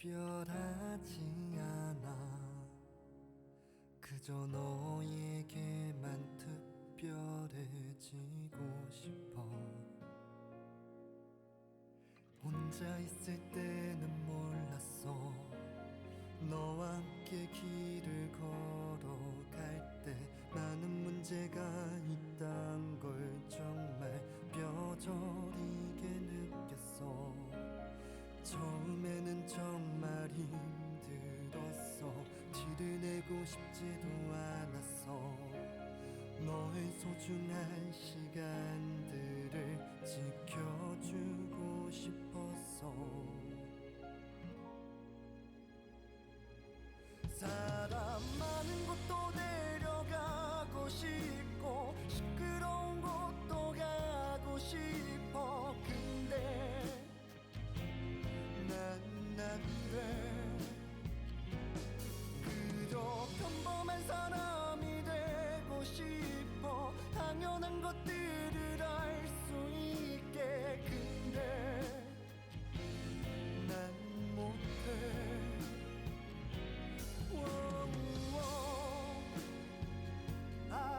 특별하지 않아. 그저 너에게만 특별해지고 싶어. 혼자 있을 때는 몰랐어. 너와 함께 길을 걸어갈 때 많은 문제가 있단 걸 정말 뼈저리게 느꼈어. 처음에는 정말 힘들었어. 티를 내고 싶지도 않았어. 너의 소중한 시간들을 지켜주고 싶었어. 사람 많은 곳도 데려가고 싶고 시끄러운 곳도 가고 싶어. 근데 난 안 돼. 그저 평범한 사람이 되고 싶어. 당연한 것들을 알 수 있게. 근데 난 못해.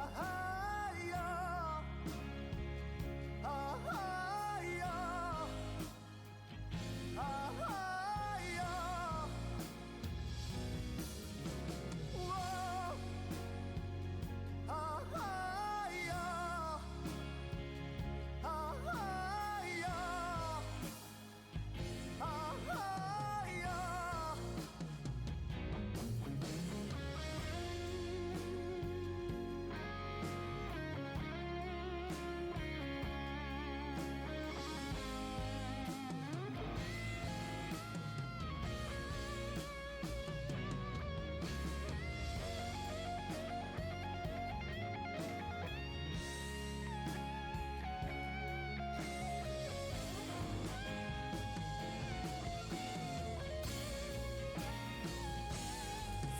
아하야 아하야 아하야 우와 아하야 아하야 아하야.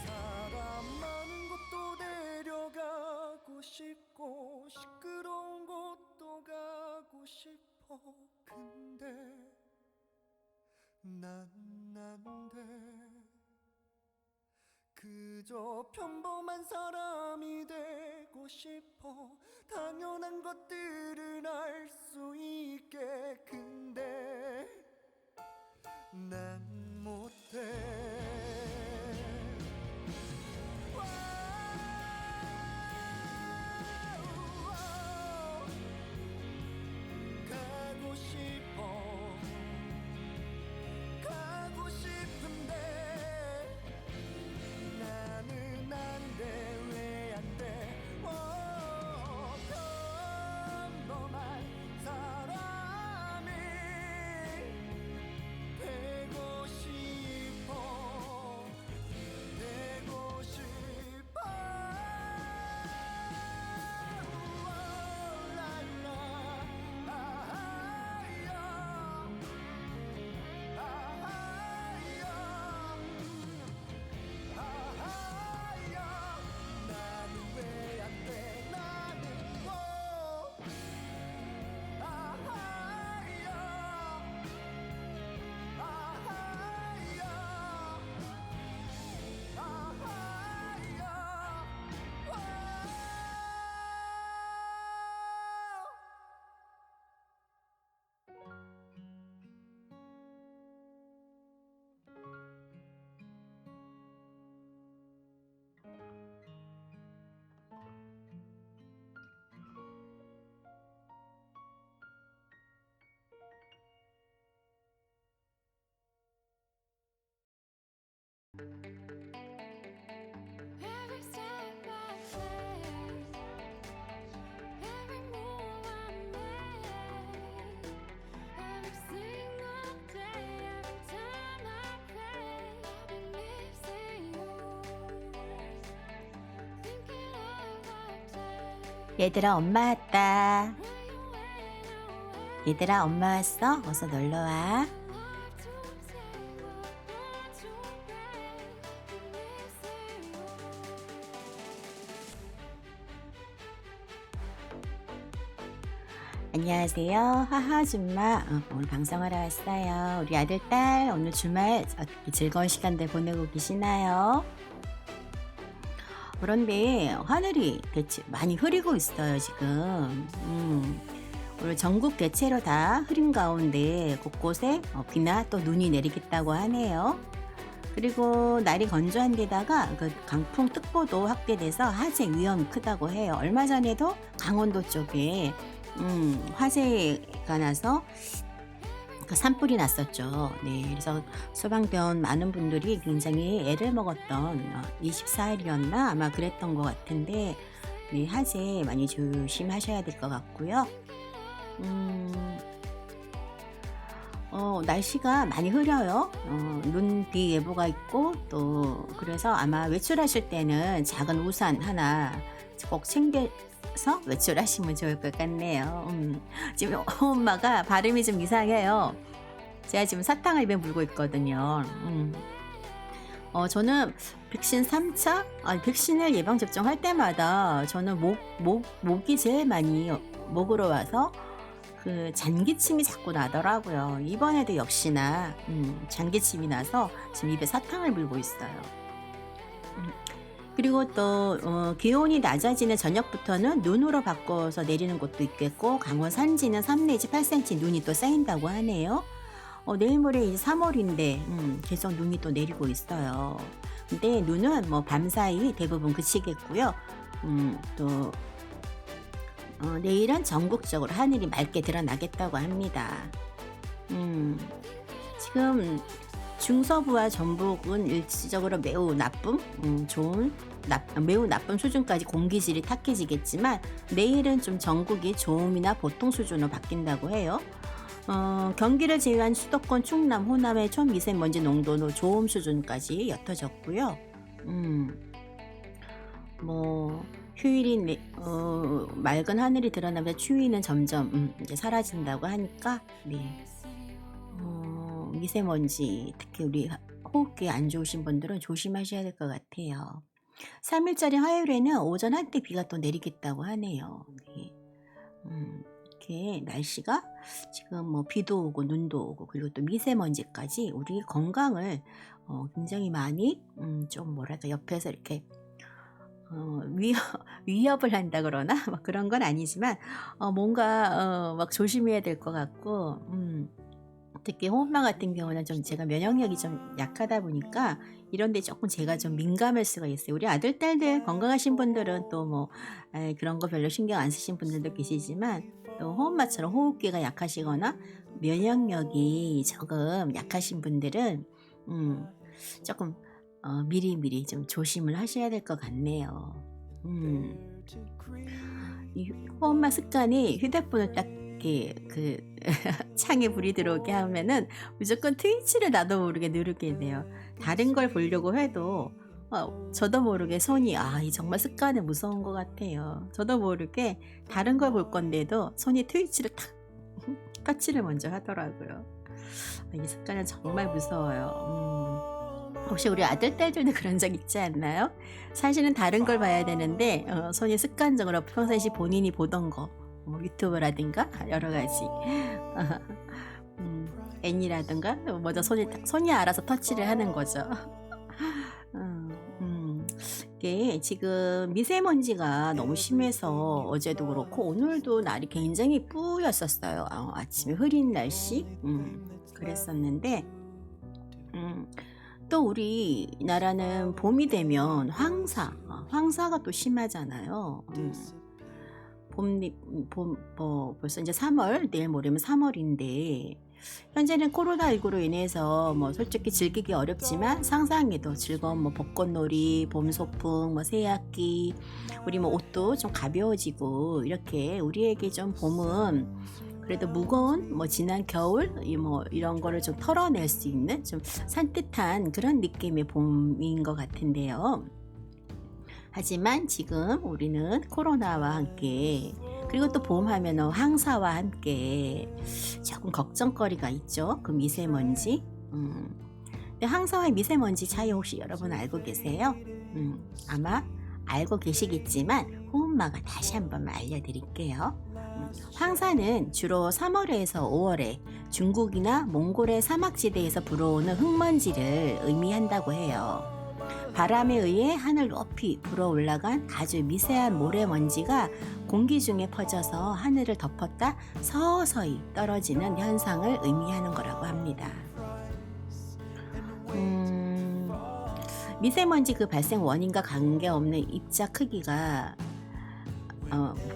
사람 많은 곳도 데려가고 싶고 시끄러운 곳도 가고 싶어. 근데 난 안 돼. 그저 평범한 사람이 되고 싶어. 당연한 것들을 알 수 있게. 근데 난 못해. 가고 싶어. 가고 싶은데 나는 안 돼. 왜 안 돼? 평범한 사람이 되고 싶어. 되고 싶어. 랄라 아하야 아하야 아하야. 나는 왜 안 돼? 나는 뭐 아하야 아하야 아하야. Every step I take, every move I make, every single day, every time I pray, I've been missing you, thinking of our day. 얘들아, 엄마 왔다. When you went away, 얘들아, 엄마 왔어? 어서 놀러 와. hard to say what not to break. Been missing you. 안녕하세요. 하하 줌마. 오늘 방송하러 왔어요. 우리 아들, 딸 오늘 주말 어떻게 즐거운 시간들 보내고 계시나요? 그런데 하늘이 대체 많이 흐리고 있어요, 지금. 오늘 전국 대체로 다 흐린 가운데 곳곳에 비나 또 눈이 내리겠다고 하네요. 그리고 날이 건조한 데다가 그 강풍특보도 확대돼서 화재 위험이 크다고 해요. 얼마 전에도 강원도 쪽에 화재가 나서 그 산불이 났었죠. 네, 그래서 소방대원 많은 분들이 굉장히 애를 먹었던 24일이었나 아마 그랬던 것 같은데, 네, 화재 많이 조심하셔야 될 것 같고요. 날씨가 많이 흐려요. 눈, 비 예보가 있고 또 그래서 아마 외출하실 때는 작은 우산 하나 꼭 챙겨서 외출하시면 좋을 것 같네요. 지금 엄마가 발음이 좀 이상해요. 제가 지금 사탕을 입에 물고 있거든요. 저는 백신 3차? 백신을 예방접종할 때마다 저는 목이 제일 많이 목으로 와서 그 잔기침이 자꾸 나더라고요. 이번에도 역시나 잔기침이 나서 지금 입에 사탕을 물고 있어요. 그리고 또 기온이 낮아지는 저녁부터는 눈으로 바꿔서 내리는 곳도 있겠고, 강원 산지는 3 내지 8cm 눈이 또 쌓인다고 하네요. 내일 모레 이제 3월인데 계속 눈이 또 내리고 있어요. 근데 눈은 뭐 밤사이 대부분 그치겠고요. 또 내일은 전국적으로 하늘이 맑게 드러나겠다고 합니다. 지금 중서부와 전북은 일시적으로 매우 나쁨, 매우 나쁨 수준까지 공기질이 탁해지겠지만, 내일은 좀 전국이 좋음이나 보통 수준으로 바뀐다고 해요. 경기를 제외한 수도권, 충남, 호남의 초미세먼지 농도도 좋음 수준까지 옅어졌고요. 휴일인 맑은 하늘이 드러나면서 추위는 점점 이제 사라진다고 하니까, 네. 미세먼지, 특히 우리 호흡기 안 좋으신 분들은 조심하셔야 될 것 같아요. 3일짜리 화요일에는 오전 한때 비가 또 내리겠다고 하네요. 네. 이렇게 날씨가 지금 뭐 비도 오고 눈도 오고 그리고 또 미세먼지까지 우리 건강을 굉장히 많이 좀 뭐랄까 옆에서 이렇게 위협을 한다 그러나 막 그런 건 아니지만 뭔가 막 조심해야 될 것 같고, 특히 호흡마 같은 경우는 좀 제가 면역력이 좀 약하다 보니까 이런데 조금 제가 좀 민감할 수가 있어요. 우리 아들, 딸들 건강하신 분들은 또 뭐 그런 거 별로 신경 안 쓰신 분들도 계시지만, 또 호흡마처럼 호흡기가 약하시거나 면역력이 조금 약하신 분들은 조금 미리미리 좀 조심을 하셔야 될 것 같네요. 이 호흡마 습관이 휴대폰을 딱 이렇게 그 창에 불이 들어오게 하면은 무조건 트위치를 나도 모르게 누르게 돼요. 다른 걸 보려고 해도 저도 모르게 손이 이 정말 습관은 무서운 것 같아요. 저도 모르게 다른 걸 볼 건데도 손이 트위치를 탁 터치를 먼저 하더라고요. 이 습관은 정말 무서워요. 혹시 우리 아들, 딸들도 그런 적 있지 않나요? 사실은 다른 걸 봐야 되는데 손이 습관적으로 평상시 본인이 보던 거, 유튜브라든가 여러 가지 애니라든가 먼저 손이 알아서 터치를 하는 거죠. 이게 지금 미세먼지가 너무 심해서 어제도 그렇고 오늘도 날이 굉장히 뿌였었어요. 아침에 흐린 날씨 그랬었는데, 또 우리나라는 봄이 되면 황사가 또 심하잖아요. 벌써 이제 3월, 내일 모레면 3월인데, 현재는 코로나19로 인해서 뭐 솔직히 즐기기 어렵지만 상상해도 즐거운 뭐 벚꽃놀이, 봄 소풍, 뭐 새학기, 우리 뭐 옷도 좀 가벼워지고, 이렇게 우리에게 좀 봄은 그래도 무거운 뭐 지난 겨울 뭐 이런 거를 좀 털어낼 수 있는 좀 산뜻한 그런 느낌의 봄인 것 같은데요. 하지만 지금 우리는 코로나와 함께, 그리고 또 봄 하면 황사와 함께 조금 걱정거리가 있죠. 그 미세먼지. 근데 황사와 미세먼지 차이 혹시 여러분 알고 계세요? 아마 알고 계시겠지만 호흡마가 다시 한번 알려드릴게요. 황사는 주로 3월에서 5월에 중국이나 몽골의 사막지대에서 불어오는 흙먼지를 의미한다고 해요. 바람에 의해 하늘 높이 불어올라간 아주 미세한 모래먼지가 공기 중에 퍼져서 하늘을 덮었다 서서히 떨어지는 현상을 의미하는 거라고 합니다. 미세먼지 그 발생 원인과 관계없는 입자 크기가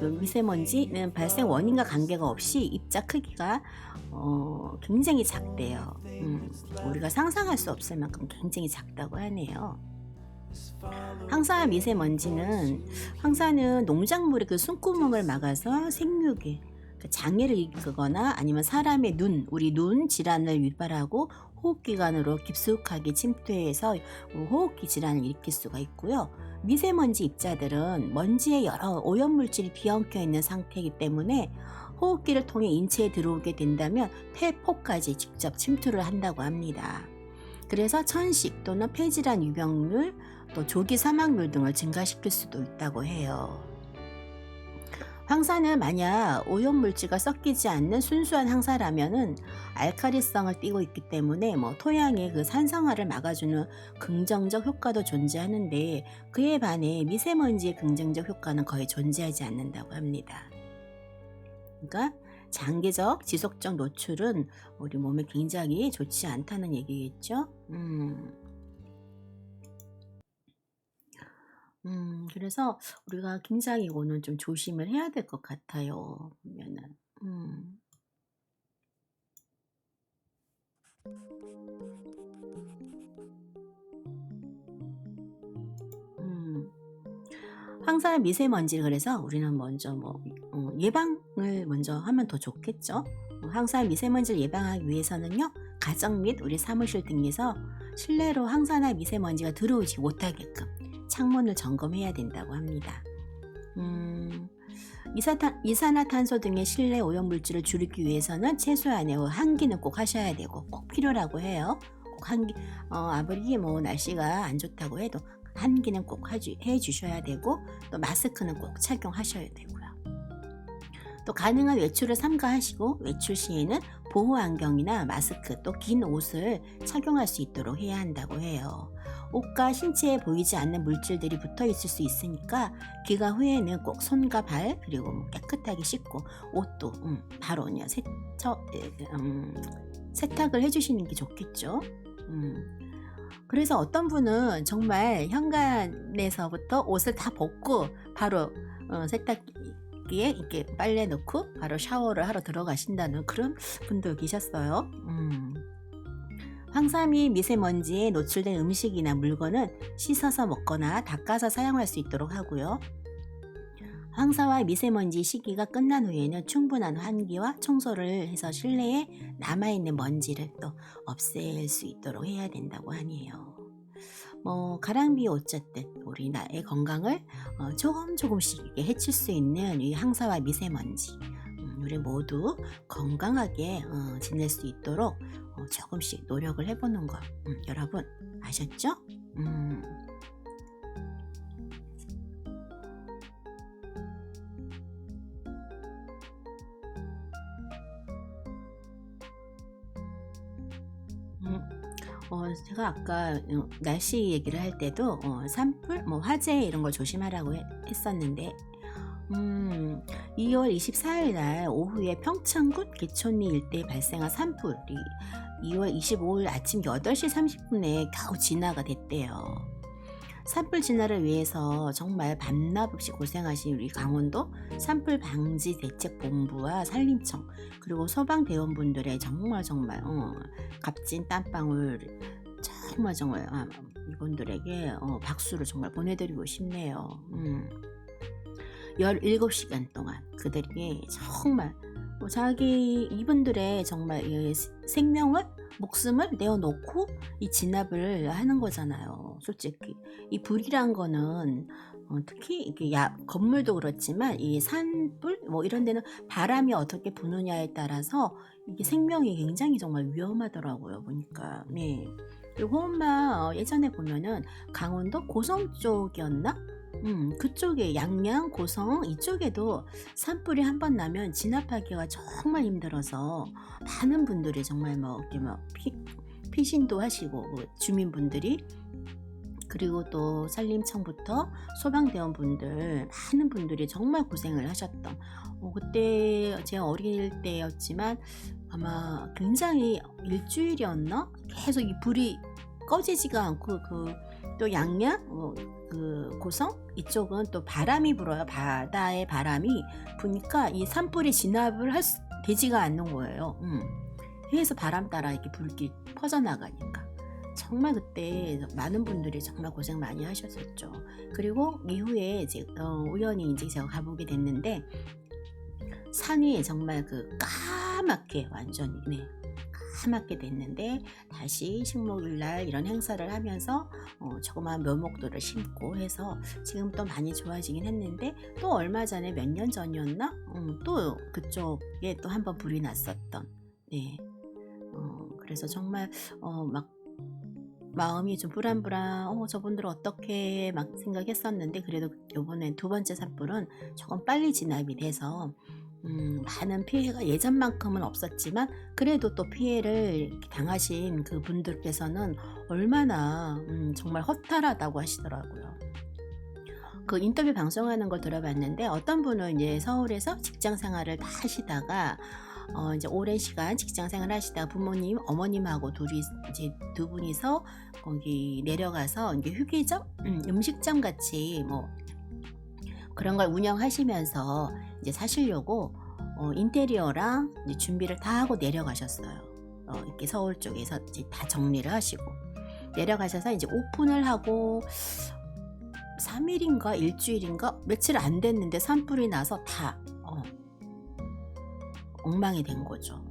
그 미세먼지는 발생 원인과 관계가 없이 입자 크기가 굉장히 작대요. 우리가 상상할 수 없을 만큼 굉장히 작다고 하네요. 황사와 미세먼지는 황사는 농작물의 그 숨구멍을 막아서 생육에 장애를 일으키거나 아니면 사람의 우리 눈 질환을 유발하고 호흡기관으로 깊숙하게 침투해서 호흡기 질환을 일으킬 수가 있고요. 미세먼지 입자들은 먼지에 여러 오염물질이 비엉켜 있는 상태이기 때문에 호흡기를 통해 인체에 들어오게 된다면 폐포까지 직접 침투를 한다고 합니다. 그래서 천식 또는 폐질환 유병률, 또 조기 사망률 등을 증가시킬 수도 있다고 해요. 황사는 만약 오염물질과 섞이지 않는 순수한 황사라면은 알카리성을 띠고 있기 때문에 토양의 그 산성화를 막아주는 긍정적 효과도 존재하는데, 그에 반해 미세먼지의 긍정적 효과는 거의 존재하지 않는다고 합니다. 그러니까 장기적 지속적 노출은 우리 몸에 굉장히 좋지 않다는 얘기겠죠. 그래서 우리가 굉장히 이거는 좀 조심을 해야 될 것 같아요. 보면은. 황사 미세먼지를 그래서 우리는 먼저 예방을 먼저 하면 더 좋겠죠. 황사 미세먼지를 예방하기 위해서는요, 가정 및 우리 사무실 등에서 실내로 황사나 미세먼지가 들어오지 못하게끔 창문을 점검해야 된다고 합니다. 이산화탄소 등의 실내 오염물질을 줄이기 위해서는 최소한의 환기는 꼭 하셔야 되고 꼭 필요라고 해요. 꼭 환기, 아무리 날씨가 안 좋다고 해도 환기는 꼭 해주셔야 되고, 또 마스크는 꼭 착용하셔야 되고요. 또 가능한 외출을 삼가하시고 외출 시에는 보호 안경이나 마스크 또 긴 옷을 착용할 수 있도록 해야 한다고 해요. 옷과 신체에 보이지 않는 물질들이 붙어 있을 수 있으니까 귀가 후에는 꼭 손과 발 그리고 깨끗하게 씻고 옷도 바로 그냥 세탁을 해주시는 게 좋겠죠. 그래서 어떤 분은 정말 현관에서부터 옷을 다 벗고 바로 세탁기에 이렇게 빨래 넣고 바로 샤워를 하러 들어가신다는 그런 분도 계셨어요. 황사 및 미세먼지에 노출된 음식이나 물건은 씻어서 먹거나 닦아서 사용할 수 있도록 하고요. 황사와 미세먼지 시기가 끝난 후에는 충분한 환기와 청소를 해서 실내에 남아있는 먼지를 또 없앨 수 있도록 해야 된다고 하네요. 가랑비 어쨌든 우리 나의 건강을 조금씩 해칠 수 있는 이 황사와 미세먼지, 우리 모두 건강하게 지낼 수 있도록 조금씩 노력을 해보는 거 여러분 아셨죠? 제가 아까 날씨 얘기를 할 때도 산불, 화재 이런 걸 조심하라고 했었는데 2월 24일 날 오후에 평창군 개촌리 일대에 발생한 산불이 2월 25일 아침 8시 30분에 겨우 진화가 됐대요. 산불 진화를 위해서 정말 밤낮 없이 고생하신 우리 강원도 산불 방지 대책 본부와 산림청 그리고 소방대원분들의 정말 값진 땀방울 정말 이분들에게 박수를 정말 보내드리고 싶네요. 17시간 동안 그들이 정말 이분들의 정말 생명을 목숨을 내어놓고 이 진압을 하는 거잖아요. 솔직히 이 불이란 거는 특히 이게 건물도 그렇지만 이 산불 이런 데는 바람이 어떻게 부느냐에 따라서 이게 생명이 굉장히 정말 위험하더라고요. 보니까. 네. 그리고 예전에 보면은 강원도 고성 쪽이었나? 그쪽에 양양, 고성 이쪽에도 산불이 한 번 나면 진압하기가 정말 힘들어서 많은 분들이 정말 뭐 이렇게 막 피신도 하시고 주민분들이 그리고 또 산림청부터 소방대원분들 많은 분들이 정말 고생을 하셨던 그때 제가 어릴 때였지만 아마 굉장히 일주일이었나 계속 이 불이 꺼지지가 않고 또 양양 고성 이쪽은 또 바람이 불어요. 바다의 바람이 부니까 이 산불이 진압을 되지가 않는 거예요. 해에서 바람 따라 이렇게 불길이 퍼져나가니까 정말 그때 많은 분들이 정말 고생 많이 하셨었죠. 그리고 이후에 이제 우연히 이제 제가 가보게 됐는데 산이 정말 까맣게 완전히 까맣게 됐는데 다시 식목일날 이런 행사를 하면서 조그마한 묘목들을 심고 해서 지금 또 많이 좋아지긴 했는데 또 얼마 전에 몇 년 전이었나 또 그쪽에 또 한번 불이 났었던 그래서 정말 막 마음이 좀 불안불안 저분들 어떻게 막 생각했었는데 그래도 이번에 두 번째 산불은 조금 빨리 진압이 돼서 많은 피해가 예전만큼은 없었지만 그래도 또 피해를 당하신 그 분들께서는 얼마나 정말 허탈하다고 하시더라고요. 그 인터뷰 방송하는 걸 들어봤는데 어떤 분은 이제 서울에서 직장 생활을 다 하시다가 이제 오랜 시간 직장 생활 하시다가 부모님, 어머님하고 둘이 이제 두 분이서 거기 내려가서 이게 휴게점, 음식점 같이 뭐 그런 걸 운영하시면서 이제 사시려고 인테리어랑 이제 준비를 다 하고 내려가셨어요. 이렇게 서울 쪽에서 이제 다 정리를 하시고 내려가셔서 이제 오픈을 하고 3일인가 일주일인가 며칠 안 됐는데 산불이 나서 다 엉망이 된 거죠.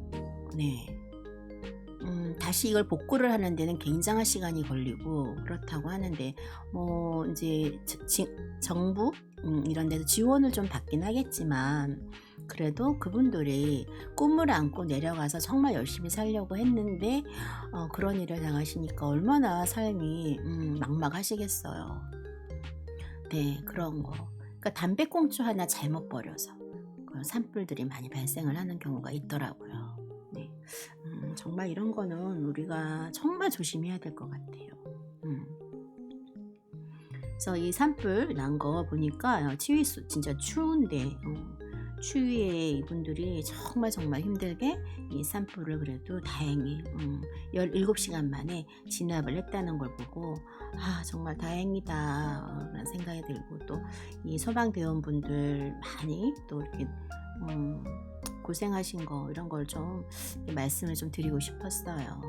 다시 이걸 복구를 하는 데는 굉장한 시간이 걸리고 그렇다고 하는데 뭐 이제 정부 이런 데서 지원을 좀 받긴 하겠지만 그래도 그분들이 꿈을 안고 내려가서 정말 열심히 살려고 했는데 그런 일을 당하시니까 얼마나 삶이 막막하시겠어요. 그런 거. 그러니까 담배꽁초 하나 잘못 버려서 산불들이 많이 발생을 하는 경우가 있더라고요. 정말 이런 거는 우리가 정말 조심해야 될 것 같아요. 그래서 이 산불 난 거 보니까 치위수 진짜 추운데 추위에 이분들이 정말 힘들게 이 산불을 그래도 다행히 17시간 만에 진압을 했다는 걸 보고 정말 다행이다 라는 생각이 들고 또 이 소방대원분들 많이 또 이렇게 고생하신 거 이런 걸 좀 말씀을 좀 드리고 싶었어요.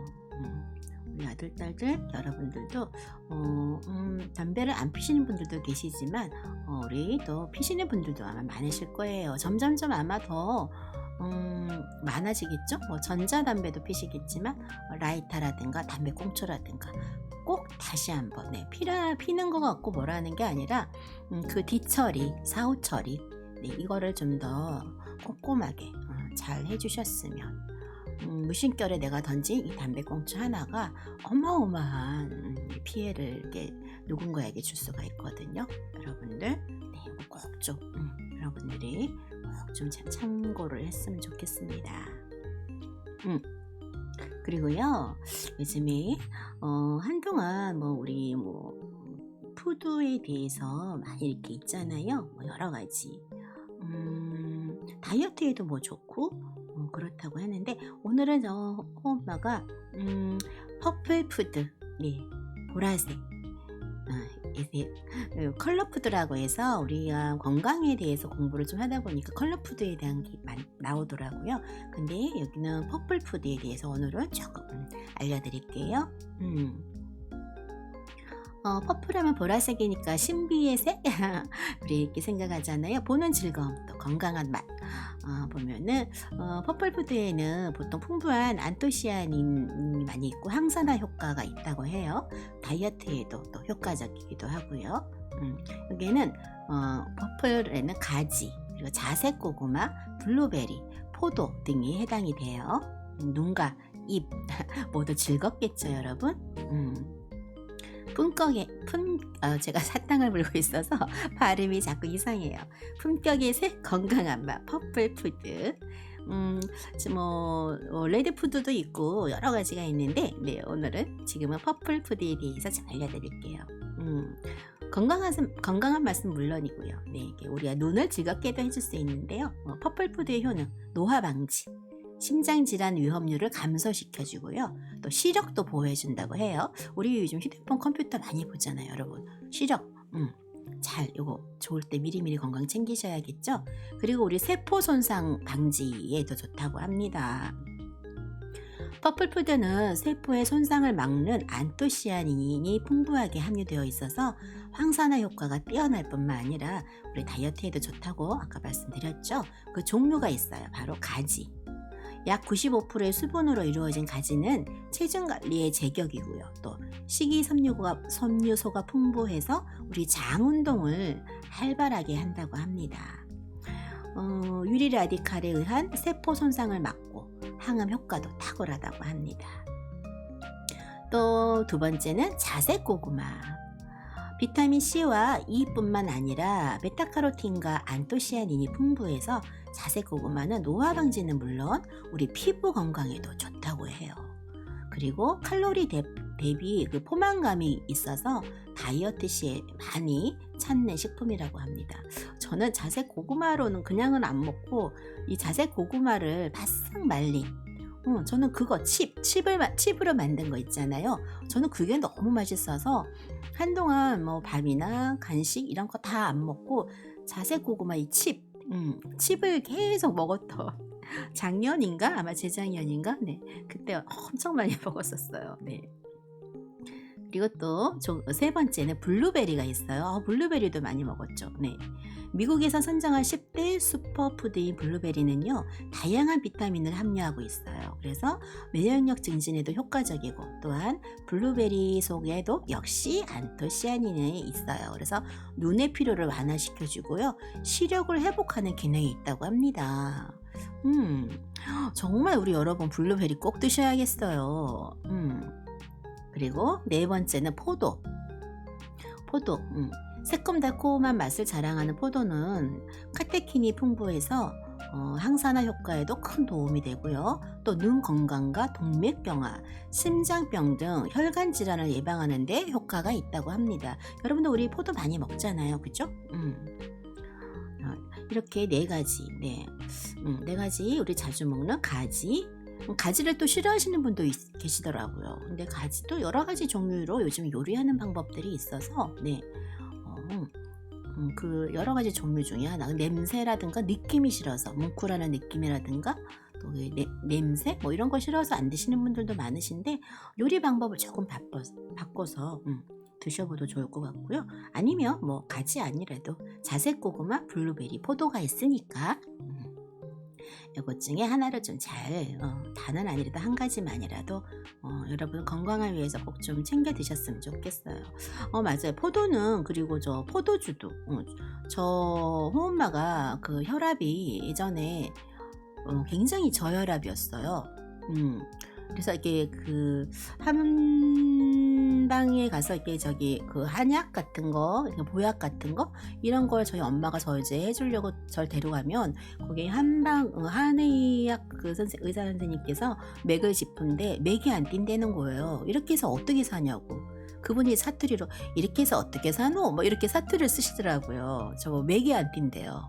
우리 아들 딸들 여러분들도 담배를 안 피시는 분들도 계시지만 우리 또 피시는 분들도 아마 많으실 거예요. 점점점 아마 더 많아지겠죠. 뭐 전자담배도 피시겠지만 라이터라든가 담배꽁초라든가 꼭 다시 한번 피는 것 같고 뭐라는 게 아니라 그 뒤처리 사후 처리 이거를 좀 더 꼼꼼하게 잘 해주셨으면 무심결에 내가 던진 이 담배꽁초 하나가 어마어마한 피해를 이렇게 누군가에게 줄 수가 있거든요. 여러분들 꼭 좀 여러분들이 꼭 좀 참고를 했으면 좋겠습니다. 그리고요 요즘에 한동안 뭐 우리 푸드에 대해서 많이 이렇게 있잖아요. 여러 가지 다이어트에도 좋고 그렇다고 하는데 오늘은 엄마가 퍼플푸드 보라색 컬러푸드라고 해서 우리가 건강에 대해서 공부를 좀 하다 보니까 컬러푸드에 대한 게 많이 나오더라고요. 근데 여기는 퍼플푸드에 대해서 오늘은 조금 알려드릴게요. 퍼플하면 보라색이니까 신비의 색? 우리 이렇게 생각하잖아요. 보는 즐거움, 또 건강한 맛. 보면은 퍼플푸드에는 보통 풍부한 안토시아닌이 많이 있고 항산화 효과가 있다고 해요. 다이어트에도 또 효과적이기도 하고요. 여기에는 퍼플에는 가지, 그리고 자색 고구마, 블루베리, 포도 등이 해당이 돼요. 눈과 입 모두 즐겁겠죠, 여러분? 제가 사탕을 물고 있어서 발음이 자꾸 이상해요. 품격의 색 건강한 맛 퍼플푸드. 레드푸드도 있고 여러 가지가 있는데, 네, 오늘은 지금은 퍼플푸드에 대해서 좀 알려드릴게요. 건강한 맛은 물론이고요. 네, 이게 우리가 눈을 즐겁게도 해줄 수 있는데요. 퍼플푸드의 효능, 노화 방지, 심장질환 위험률을 감소시켜주고요. 또 시력도 보호해준다고 해요. 우리 요즘 휴대폰, 컴퓨터 많이 보잖아요, 여러분. 시력, 요거 좋을 때 미리미리 건강 챙기셔야겠죠. 그리고 우리 세포 손상 방지에도 좋다고 합니다. 퍼플푸드는 세포의 손상을 막는 안토시아닌이 풍부하게 함유되어 있어서 항산화 효과가 뛰어날 뿐만 아니라 우리 다이어트에도 좋다고 아까 말씀드렸죠. 그 종류가 있어요. 바로 가지. 약 95%의 수분으로 이루어진 가지는 체중 관리에 제격이고요. 또 식이섬유소가 풍부해서 우리 장 운동을 활발하게 한다고 합니다. 유리 라디칼에 의한 세포 손상을 막고 항암 효과도 탁월하다고 합니다. 또 두 번째는 자색 고구마. 비타민 C와 E뿐만 아니라 베타카로틴과 안토시아닌이 풍부해서 자색 고구마는 노화 방지는 물론 우리 피부 건강에도 좋다고 해요. 그리고 칼로리 대비 그 포만감이 있어서 다이어트 시에 많이 찾는 식품이라고 합니다. 저는 자색 고구마로는 그냥은 안 먹고 이 자색 고구마를 바싹 말린 저는 그거 칩으로 만든 거 있잖아요. 저는 그게 너무 맛있어서 한동안 뭐 밥이나 간식 이런 거 다 안 먹고 자색 고구마 이 칩을 계속 먹었던 작년인가? 아마 재작년인가? 네, 그때 엄청 많이 먹었었어요. 네. 그리고 또 세 번째는 블루베리가 있어요. 블루베리도 많이 먹었죠. 네. 미국에서 선정한 10대 슈퍼푸드인 블루베리는요, 다양한 비타민을 함유하고 있어요. 그래서 면역력 증진에도 효과적이고, 또한 블루베리 속에도 역시 안토시아닌이 있어요. 그래서 눈의 피로를 완화시켜주고요, 시력을 회복하는 기능이 있다고 합니다. 정말 우리 여러분 블루베리 꼭 드셔야겠어요. 그리고 네 번째는 포도. 새콤달콤한 맛을 자랑하는 포도는 카테킨이 풍부해서 항산화 효과에도 큰 도움이 되고요. 또 눈 건강과 동맥경화, 심장병 등 혈관 질환을 예방하는 데 효과가 있다고 합니다. 여러분들 우리 포도 많이 먹잖아요, 그죠? 이렇게 네 가지, 네 가지 우리 자주 먹는 가지를 또 싫어하시는 분도 계시더라고요. 근데 가지도 여러 가지 종류로 요즘 요리하는 방법들이 있어서 그 여러 가지 종류 중에 하나, 냄새라든가 느낌이 싫어서 뭉클하는 느낌이라든가 또 냄새 뭐 이런 거 싫어서 안 드시는 분들도 많으신데 요리 방법을 조금 바꿔서 드셔봐도 좋을 것 같고요. 아니면 뭐 가지 아니라도 자색 고구마, 블루베리, 포도가 있으니까 이것 중에 하나를 좀 잘 다는 아니라도 한 가지만이라도 여러분 건강을 위해서 꼭 좀 챙겨 드셨으면 좋겠어요. 맞아요. 포도는, 그리고 저 포도주도 저 hom엄마가 그 혈압이 예전에 굉장히 저혈압이었어요. 그래서 이게 그 한방에 가서 이렇게 그 한약 같은 거, 보약 같은 거 이런 걸 저희 엄마가 저 이제 해주려고 절 데려가면 거기 한의학 그 의사 선생님께서 맥을 짚은데 맥이 안 뛴다는 거예요. 이렇게 해서 어떻게 사냐고. 그분이 사투리로 이렇게 해서 어떻게 사노? 뭐 이렇게 사투리를 쓰시더라고요. 저거 맥이 안 뛴대요.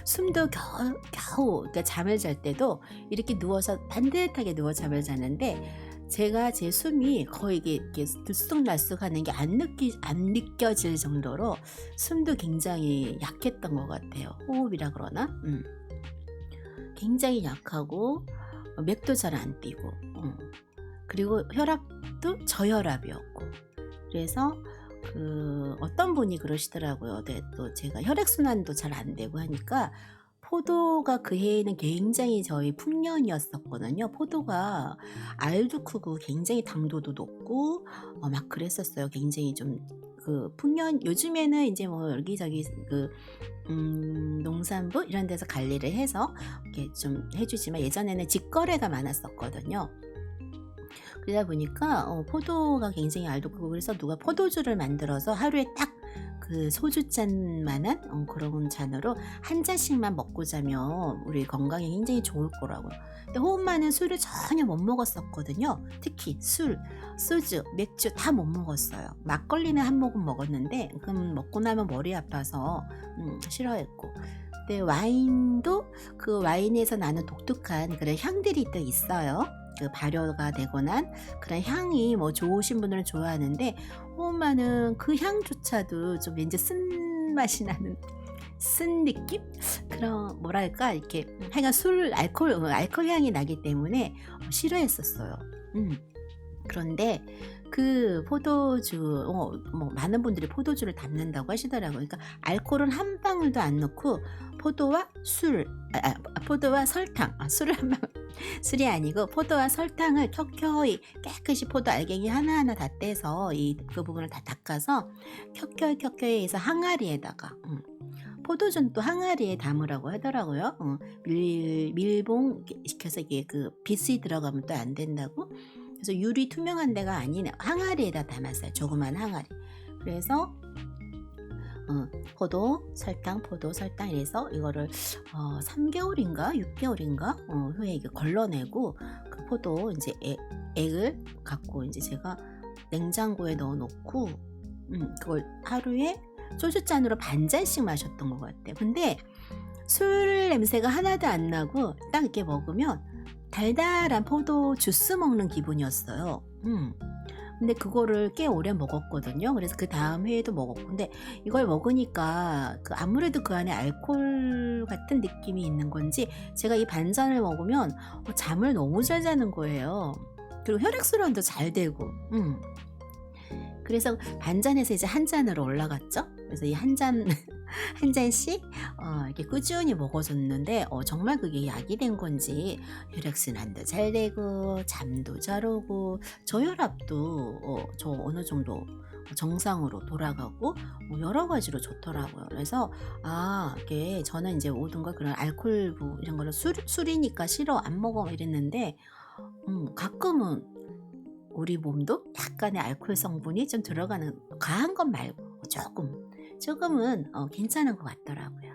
숨도 겨우 그러니까 잠을 잘 때도 이렇게 누워서 반듯하게 누워 잠을 자는데 제가 제 숨이 거의 이렇게 들쑥날쑥하는 게 안 느껴질 정도로 숨도 굉장히 약했던 것 같아요. 호흡이라 그러나 굉장히 약하고 맥도 잘 안 뛰고 그리고 혈압도 저혈압이었고 그래서 어떤 분이 그러시더라고요. 네, 또 제가 혈액순환도 잘 안 되고 하니까 포도가 그 해에는 굉장히 저희 풍년이었었거든요. 포도가 알도 크고 굉장히 당도도 높고 막 그랬었어요. 굉장히 좀 그 풍년, 요즘에는 이제 뭐 여기저기 그 농산부 이런 데서 관리를 해서 이렇게 좀 해주지만 예전에는 직거래가 많았었거든요. 그러다 보니까 포도가 굉장히 알도 크고 그래서 누가 포도주를 만들어서 하루에 딱 그 소주잔만한 그런 잔으로 한 잔씩만 먹고 자면 우리 건강에 굉장히 좋을 거라고요. 근데 호흡만은 술을 전혀 못 먹었었거든요. 특히 술, 소주, 맥주 다 못 먹었어요. 막걸리는 한 모금 먹었는데 그럼 먹고 나면 머리 아파서 싫어했고. 근데 와인도 그 와인에서 나는 독특한 그런 향들이 또 있어요. 그 발효가 되고 난 그런 향이 뭐 좋으신 분들은 좋아하는데 호흡만은 그 향조차도 좀 왠지 쓴 맛이 나는 쓴 느낌? 그런 뭐랄까 이렇게 하여간 술 알코올 향이 나기 때문에 싫어했었어요. 그런데 그 포도주 뭐 많은 분들이 포도주를 담는다고 하시더라고요. 그러니까 알코올은 한 방울도 안 넣고 포도와 포도와 설탕, 술을 한 방울 술이 아니고 포도와 설탕을 켜켜이 깨끗이 포도 알갱이 하나하나 다 떼서 그 부분을 다 닦아서 켜켜이 해서 항아리에다가 포도주는 또 항아리에 담으라고 하더라고요. 밀봉 시켜서 이게 그 빛이 들어가면 또 안 된다고. 그래서 유리 투명한 데가 아닌 항아리에다 담았어요. 조그만 항아리. 그래서 포도 설탕 이래서 이거를 3개월인가 6개월인가 후에 이게 걸러내고 그 포도 이제 액을 갖고 이제 제가 냉장고에 넣어놓고 그걸 하루에 소주잔으로 반 잔씩 마셨던 것 같아요. 근데 술 냄새가 하나도 안 나고 딱 이렇게 먹으면 달달한 포도 주스 먹는 기분이었어요. 근데 그거를 꽤 오래 먹었거든요. 그래서 그 다음 회에도 먹었고, 근데 이걸 먹으니까 아무래도 그 안에 알코올 같은 느낌이 있는 건지 제가 이 반잔을 먹으면 잠을 너무 잘 자는 거예요. 그리고 혈액순환도 잘 되고, 그래서 반잔에서 이제 한 잔으로 올라갔죠. 그래서 이 한 잔씩 이렇게 꾸준히 먹어줬는데 정말 그게 약이 된 건지 혈액순환도 잘 되고 잠도 잘 오고 저혈압도 저 어느 정도 정상으로 돌아가고 여러 가지로 좋더라고요. 그래서 이게 저는 이제 모든 걸 그런 알코올 이런 거를 술이니까 싫어 안 먹어 이랬는데 가끔은 우리 몸도 약간의 알코올 성분이 좀 들어가는 과한 것 말고 조금은 괜찮은 것 같더라고요.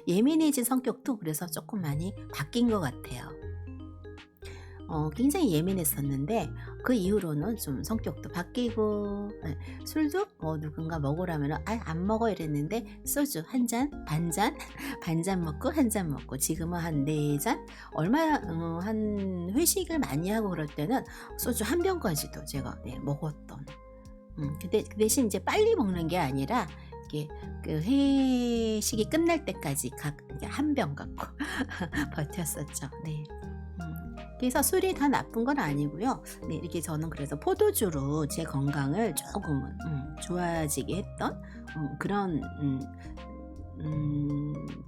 예민해진 성격도 그래서 조금 많이 바뀐 것 같아요. 굉장히 예민했었는데 그 이후로는 좀 성격도 바뀌고 술도 누군가 먹으라면 안 먹어 이랬는데 소주 한 잔, 반 잔 먹고 한 잔 먹고 지금은 한 4잔 한 회식을 많이 하고 그럴 때는 소주 한 병까지도 제가 먹었던 근데 그 대신 이제 빨리 먹는 게 아니라 그 회식이 끝날 때까지 한 병 갖고 버텼었죠. 네. 그래서 술이 다 나쁜 건 아니고요. 네, 이렇게 저는 그래서 포도주로 제 건강을 조금은 좋아지게 했던 그런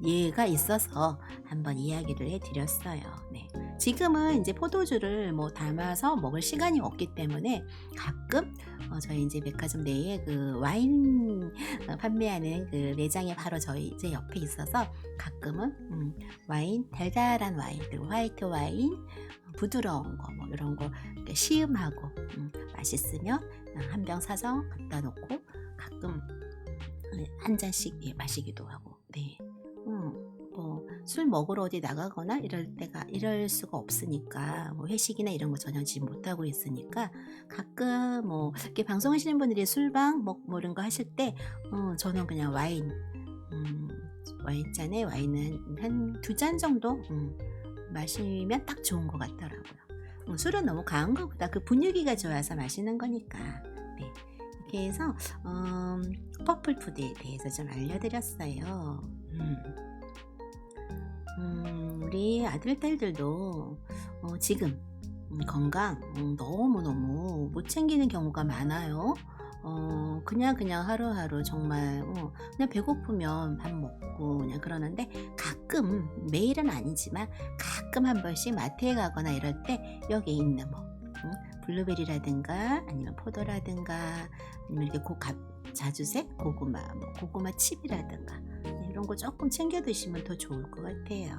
예가 있어서 한번 이야기를 해드렸어요. 네. 지금은 이제 포도주를 담아서 먹을 시간이 없기 때문에 가끔 저희 이제 백화점 내에 그 와인 판매하는 그 매장이 바로 저희 이제 옆에 있어서 가끔은 와인, 달달한 와인, 그리고 화이트 와인, 부드러운 거 이런 거 시음하고 맛있으면 한 병 사서 갖다 놓고 가끔 한 잔씩 마시기도 하고. 네. 술 먹으러 어디 나가거나 이럴 수가 없으니까 회식이나 이런 거 전혀 지금 못하고 있으니까 가끔 이렇게 방송하시는 분들이 술방 이런 거 하실 때 저는 그냥 와인잔에 와인은 한 2잔 정도 마시면 딱 좋은 것 같더라고요. 술은 너무 강한 것보다 그 분위기가 좋아서 마시는 거니까. 네. 이렇게 해서 퍼플푸드에 대해서 좀 알려드렸어요. 우리 아들 딸들도 지금 건강 너무너무 못 챙기는 경우가 많아요. 그냥 하루하루 정말 그냥 배고프면 밥 먹고 그냥 그러는데 가끔 매일은 아니지만 가끔 한 번씩 마트에 가거나 이럴 때 여기 있는 블루베리라든가 아니면 포도라든가 아니면 이렇게 자주색 고구마 칩이라든가 이런 거 조금 챙겨 드시면 더 좋을 것 같아요.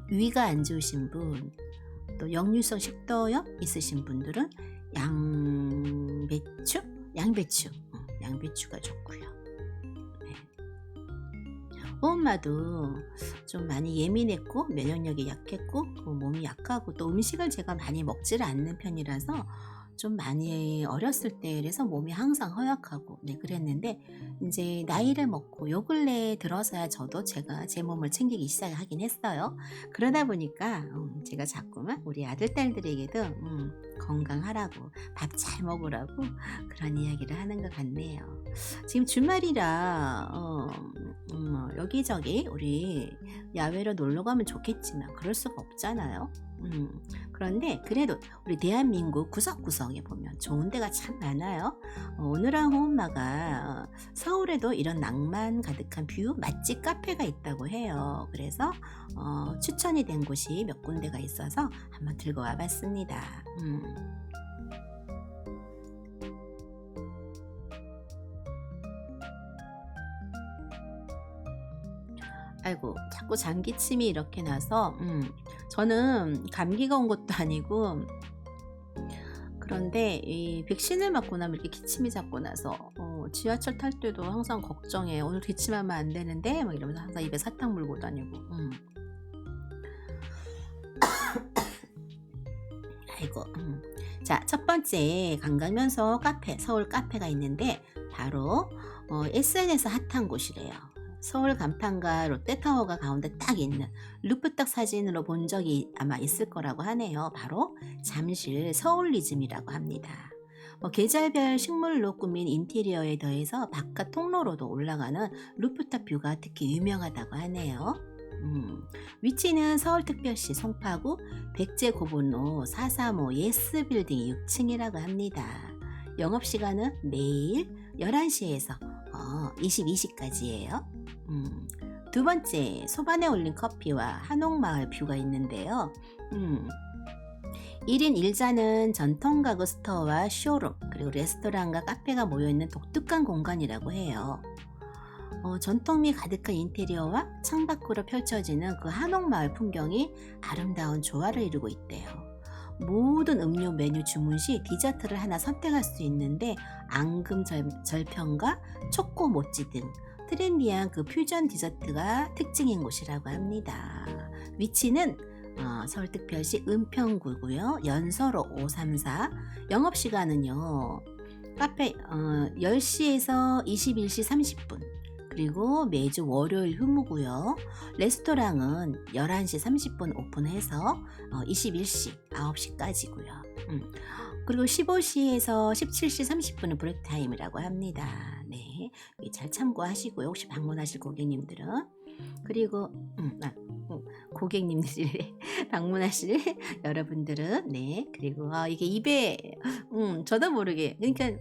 위가 안 좋으신 분 또 역류성 식도염 있으신 분들은 양배추가 좋고요. 네. 호흡마도 좀 많이 예민했고 면역력이 약했고 몸이 약하고 또 음식을 제가 많이 먹지를 않는 편이라서 좀 많이 어렸을 때에서 몸이 항상 허약하고 그랬는데 이제 나이를 먹고 요 근래에 들어서야 저도 제가 제 몸을 챙기기 시작하긴 했어요. 그러다 보니까 제가 자꾸만 우리 아들 딸들에게도 건강하라고 밥 잘 먹으라고 그런 이야기를 하는 것 같네요. 지금 주말이라 여기저기 우리 야외로 놀러 가면 좋겠지만 그럴 수가 없잖아요. 그런데 그래도 우리 대한민국 구석구석에 보면 좋은 데가 참 많아요. 오늘한 호엄마가 서울에도 이런 낭만 가득한 뷰 맛집 카페가 있다고 해요. 그래서 추천이 된 곳이 몇 군데가 있어서 한번 들고 와봤습니다. 아이고 자꾸 장기침이 이렇게 나서 저는 감기가 온 것도 아니고 그런데 이 백신을 맞고 나면 이렇게 기침이 자꾸 나서 지하철 탈 때도 항상 걱정해. 오늘 기침하면 안 되는데 막 이러면서 항상 입에 사탕 물고 다니고 아이고 자, 첫 번째 관광명소 카페, 서울 카페가 있는데 바로 SNS 핫한 곳이래요. 서울 간판과 롯데타워가 가운데 딱 있는 루프탑 사진으로 본 적이 아마 있을 거라고 하네요. 바로 잠실 서울리즘이라고 합니다. 계절별 식물로 꾸민 인테리어에 더해서 바깥 통로로도 올라가는 루프탑 뷰가 특히 유명하다고 하네요. 위치는 서울특별시 송파구 백제고분로 435 예스빌딩 6층이라고 합니다. 영업시간은 매일 11시에서 22시까지예요. 두 번째, 소반에 올린 커피와 한옥마을 뷰가 있는데요. 1인 1자는 전통가구 스토어와 쇼룸 그리고 레스토랑과 카페가 모여있는 독특한 공간이라고 해요. 전통미 가득한 인테리어와 창밖으로 펼쳐지는 그 한옥마을 풍경이 아름다운 조화를 이루고 있대요. 모든 음료 메뉴 주문 시 디저트를 하나 선택할 수 있는데 앙금 절편과 초코 모찌 등 트렌디한 그 퓨전 디저트가 특징인 곳이라고 합니다. 위치는 서울특별시 은평구고요. 연서로 534. 영업시간은요. 카페 10시에서 21시 30분. 그리고 매주 월요일 휴무고요. 레스토랑은 11시 30분 오픈해서 21시 9시까지고요. 그리고 15시에서 17시 30분은 브레이크 타임이라고 합니다. 네, 잘 참고하시고요. 혹시 방문하실 고객님들은 그리고 고객님들이 방문하실 여러분들은 네 그리고 이게 입에 저도 모르게 그러니까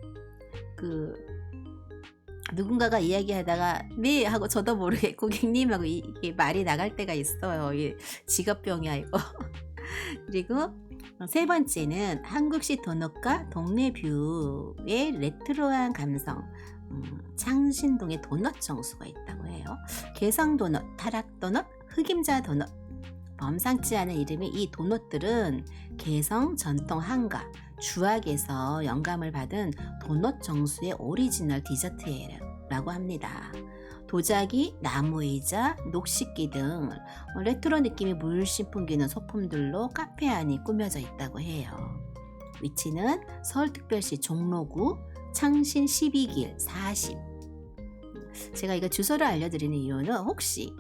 누군가가 이야기하다가 네 하고 저도 모르게 고객님하고 이게 말이 나갈 때가 있어요. 이게 직업병이야 이거. 그리고 세 번째는 한국식 도넛과 동네 뷰의 레트로한 감성 창신동에 도넛 정수가 있다고 해요. 개성 도넛, 타락 도넛, 흑임자 도넛 범상치 않은 이름의 이 도넛들은 개성 전통 한가 주악에서 영감을 받은 도넛 정수의 오리지널 디저트라고 합니다. 도자기, 나무의자, 녹식기 등 레트로 느낌이 물씬 풍기는 소품들로 카페 안이 꾸며져 있다고 해요. 위치는 서울특별시 종로구 창신 12길 40. 제가 이거 주소를 알려드리는 이유는 혹시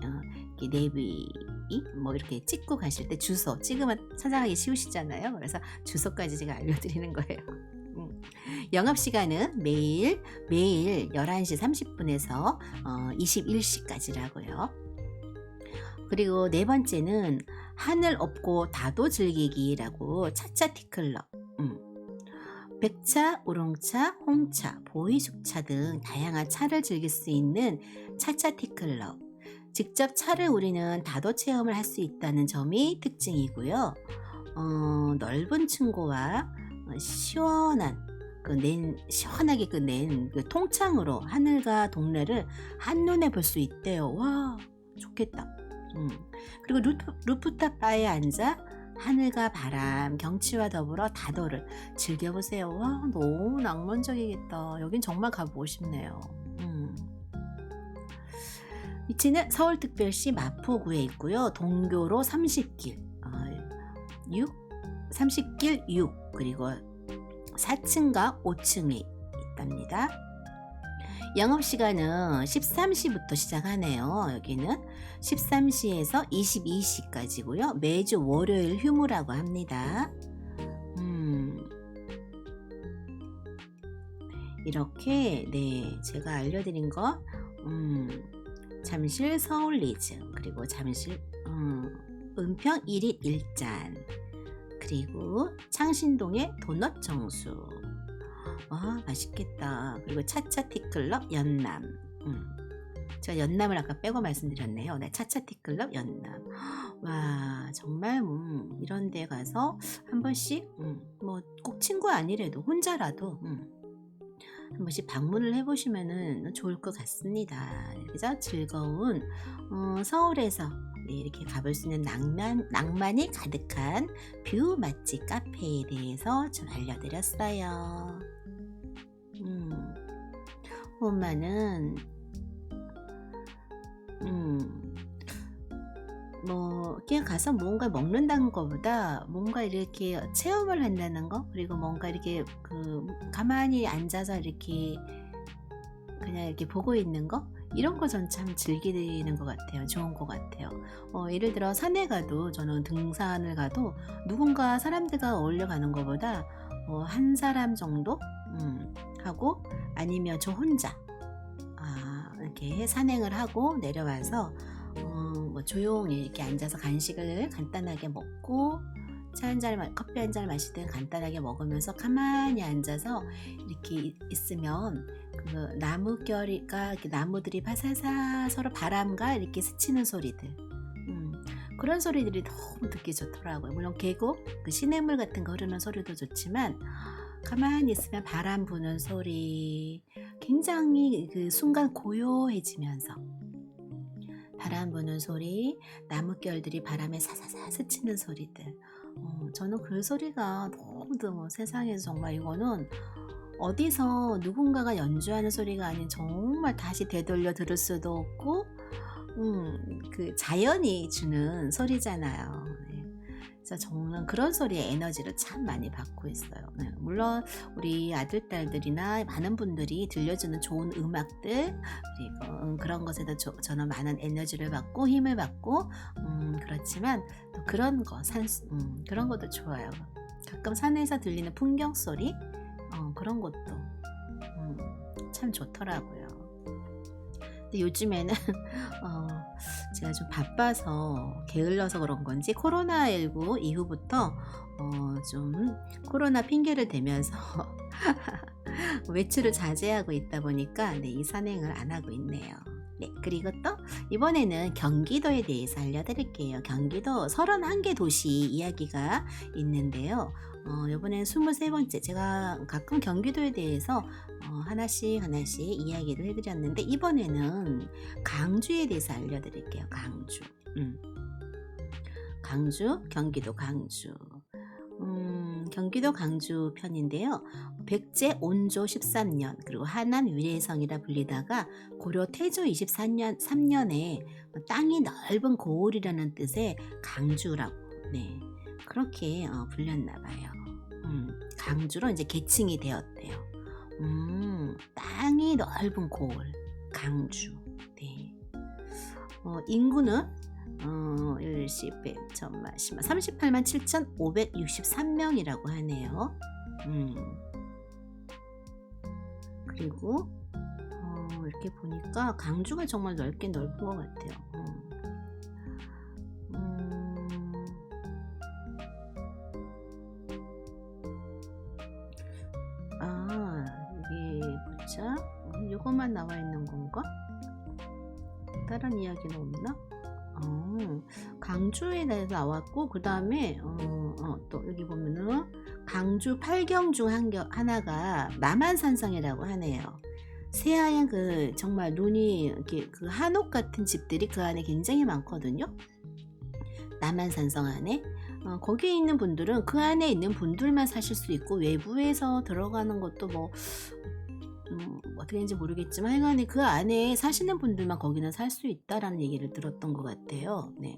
내비 이렇게 찍고 가실 때 주소 찍으면 찾아가기 쉬우시잖아요. 그래서 주소까지 제가 알려드리는 거예요. 영업시간은 매일 11시 30분에서 21시까지라고요. 그리고 네 번째는 하늘 없고 다도 즐기기라고 차차 티클럽 백차, 우롱차, 홍차, 보이숙차 등 다양한 차를 즐길 수 있는 차차 티클럽 직접 차를 우리는 다도 체험을 할 수 있다는 점이 특징이고요. 넓은 층고와 시원하게 낸 통창으로 하늘과 동네를 한눈에 볼 수 있대요. 와, 좋겠다. 그리고 루프탑 바에 앉아 하늘과 바람, 경치와 더불어 다도를 즐겨보세요. 와, 너무 낭만적이겠다. 여긴 정말 가보고 싶네요. 위치는 서울특별시 마포구에 있고요. 동교로 30길 30길 6 그리고 4층과 5층에 있답니다. 영업시간은 13시부터 시작하네요. 여기는 13시에서 22시까지고요. 매주 월요일 휴무라고 합니다. 이렇게 네, 제가 알려드린 거 잠실 서울리즈 그리고 잠실 은평 1일 1잔 그리고 창신동의 도넛 정수. 와, 맛있겠다. 그리고 차차티클럽 연남. 제가 연남을 아까 빼고 말씀드렸네요. 네, 차차티클럽 연남. 와, 정말 이런 데 가서 한 번씩 뭐 꼭 친구 아니래도 혼자라도 한 번씩 방문을 해보시면 좋을 것 같습니다. 그래서 즐거운 서울에서 네, 이렇게 가볼 수 있는 낭만이 가득한 뷰 맛집 카페에 대해서 좀 알려드렸어요. 엄마는 뭐 그냥 가서 뭔가 먹는다는 것보다 뭔가 이렇게 체험을 한다는 거, 그리고 뭔가 이렇게 가만히 앉아서 이렇게 그냥 이렇게 보고 있는 거, 이런 거 전 참 즐기는 것 같아요. 좋은 것 같아요. 예를 들어 산에 가도, 저는 등산을 가도 누군가 사람들과 어울려 가는 것보다 한 사람 정도 하고, 아니면 저 혼자 이렇게 산행을 하고 내려와서 뭐 조용히 이렇게 앉아서 간식을 간단하게 먹고 커피 한 잔 마시든 간단하게 먹으면서 가만히 앉아서 이렇게 있으면 그 나무결이가 나무들이 바사사 서로 바람과 이렇게 스치는 소리들, 그런 소리들이 너무 듣기 좋더라고요. 물론 계곡, 그 시냇물 같은 거 흐르는 소리도 좋지만 가만히 있으면 바람 부는 소리, 굉장히 그 순간 고요해지면서 바람 부는 소리, 나뭇결들이 바람에 사사사 스치는 소리들, 저는 그 소리가 너무 세상에서 정말 이거는 어디서 누군가가 연주하는 소리가 아닌 정말 다시 되돌려 들을 수도 없고 그 자연이 주는 소리잖아요. 네. 그래서 저는 그런 소리에 에너지를 참 많이 받고 있어요. 네. 물론 우리 아들, 딸들이나 많은 분들이 들려주는 좋은 음악들, 그리고 그런 것에도 저는 많은 에너지를 받고 힘을 받고 그렇지만 또 그런 거, 그런 것도 좋아요. 가끔 산에서 들리는 풍경 소리, 그런 것도 참 좋더라고요. 근데 요즘에는 제가 좀 바빠서 게을러서 그런 건지 코로나19 이후부터 좀 코로나 핑계를 대면서 외출을 자제하고 있다 보니까 네, 이 산행을 안 하고 있네요. 네, 그리고 또 이번에는 경기도에 대해서 알려드릴게요. 경기도 31개 도시 이야기가 있는데요. 이번엔 23번째, 제가 가끔 경기도에 대해서 하나씩 이야기를 해드렸는데, 이번에는 강주에 대해서 알려드릴게요. 강주, 경기도 강주. 경기도 강주 편인데요. 백제 온조 13년, 그리고 하남 위례성이라 불리다가 고려 태조 23년에 땅이 넓은 고을이라는 뜻의 강주라고, 네, 그렇게 불렸나 봐요. 강주로 이제 계칭이 되었대요. 땅이 넓은 고을, 강주. 네. 인구는 38만 7,563명이라고 하네요. 그리고 이렇게 보니까 강주가 정말 넓게 넓은 것 같아요. 이게 보자. 이것만 나와 있는 건가? 다른 이야기는 없나? 강주에 대해서 나왔고, 그 다음에 또 여기 보면은 강주 8경 중 하나가 남한산성이라고 하네요. 새하얀 그 정말 눈이 이렇게 그 한옥 같은 집들이 그 안에 굉장히 많거든요. 남한산성 안에 거기에 있는 분들은 그 안에 있는 분들만 사실 수 있고 외부에서 들어가는 것도 뭐 어떻게 되는지 모르겠지만 하여간에 그 안에 사시는 분들만 거기는 살 수 있다라는 얘기를 들었던 것 같아요. 네.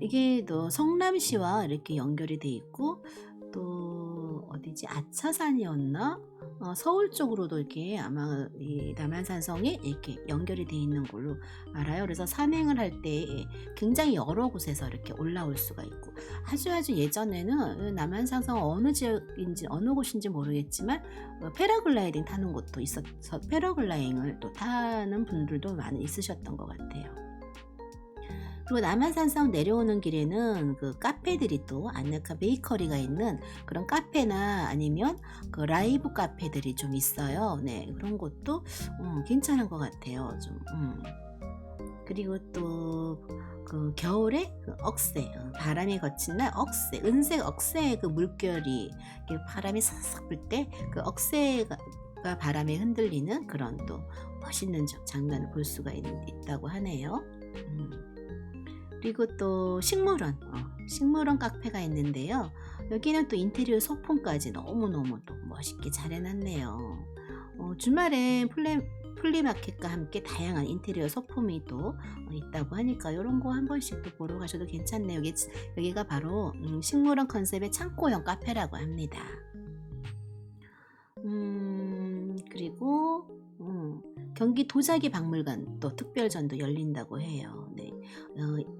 이게 또 성남시와 이렇게 연결이 돼 있고 또 어디지 아차산이었나? 서울 쪽으로도 이렇게 아마 이 남한산성이 이렇게 연결이 돼 있는 걸로 알아요. 그래서 산행을 할 때 굉장히 여러 곳에서 이렇게 올라올 수가 있고 아주 예전에는 남한산성 어느 지역인지 어느 곳인지 모르겠지만 패러글라이딩 타는 곳도 있어서 패러글라이딩을 또 타는 분들도 많이 있으셨던 것 같아요. 그리고 남한산성 내려오는 길에는 그 카페들이 또 안내카 베이커리가 있는 그런 카페나 아니면 그 라이브 카페들이 좀 있어요. 네, 그런 것도 괜찮은 것 같아요. 좀. 그리고 또 그 겨울에 그 억새, 바람이 거친 날 억새, 은색 억새의 그 물결이 바람이 싹싹 불 때 그 억새가 바람에 흔들리는 그런 또 멋있는 장면을 볼 수가 있다고 하네요. 그리고 또 식물원 카페가 있는데요. 여기는 또 인테리어 소품까지 너무너무 또 멋있게 잘 해놨네요. 주말에 플리마켓과 함께 다양한 인테리어 소품이 또 있다고 하니까 이런 거 한 번씩 또 보러 가셔도 괜찮네요. 여기가 바로 식물원 컨셉의 창고형 카페라고 합니다. 그리고 경기 도자기 박물관 또 특별전도 열린다고 해요. 네.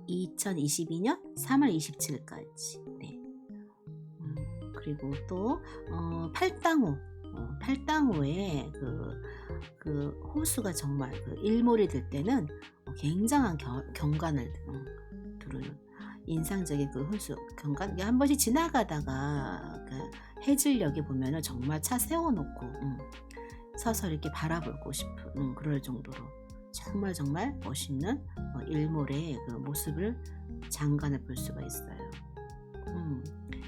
2022년 3월 27일까지. 네. 그리고 또 팔당호에 그 호수가 정말 그 일몰이 될 때는 굉장한 경관을 두르는 인상적인 그 호수 경관. 한 번씩 지나가다가 그 해질녘에 보면은 정말 차 세워놓고 서서 이렇게 바라보고 싶은 그럴 정도로 정말 멋있는 일몰의 그 모습을 장관을 볼 수가 있어요.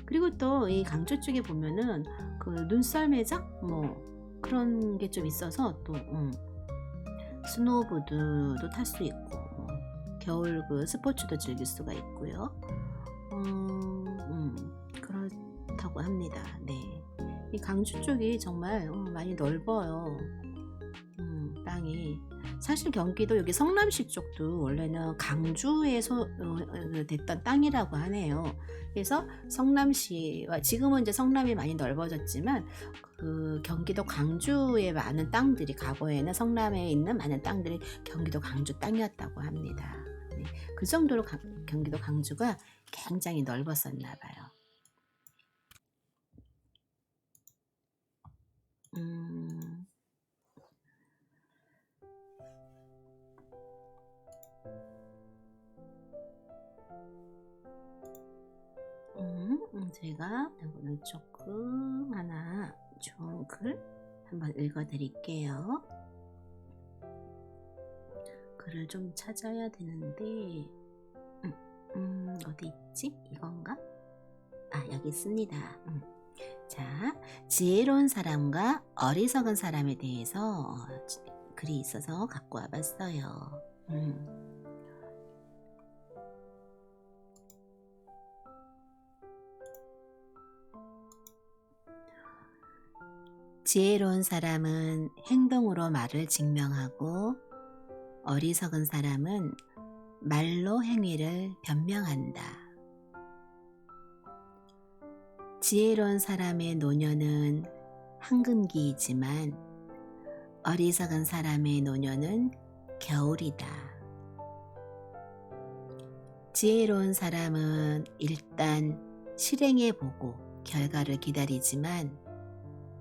그리고 또 이 강주 쪽에 보면은 그 눈썰 매장 그런 게 좀 있어서 또 스노우보드도 탈 수 있고 겨울 그 스포츠도 즐길 수가 있고요. 그렇다고 합니다. 네. 이 강주 쪽이 정말 많이 넓어요. 땅이. 사실 경기도 여기 성남시 쪽도 원래는 강주에서 됐던 땅이라고 하네요. 그래서 성남시와 지금은 이제 성남이 많이 넓어졌지만 그 경기도 강주에 많은 땅들이 과거에는 성남에 있는 많은 땅들이 경기도 강주 땅이었다고 합니다. 네, 그 정도로 경기도 강주가 굉장히 넓었었나 봐요. 제가 오늘 조금 하나 좋은 글 한번 읽어드릴게요. 글을 좀 찾아야 되는데 어디 있지? 이건가? 여기 있습니다. 자, 지혜로운 사람과 어리석은 사람에 대해서 글이 있어서 갖고 와봤어요. 지혜로운 사람은 행동으로 말을 증명하고 어리석은 사람은 말로 행위를 변명한다. 지혜로운 사람의 노년은 황금기이지만 어리석은 사람의 노년은 겨울이다. 지혜로운 사람은 일단 실행해보고 결과를 기다리지만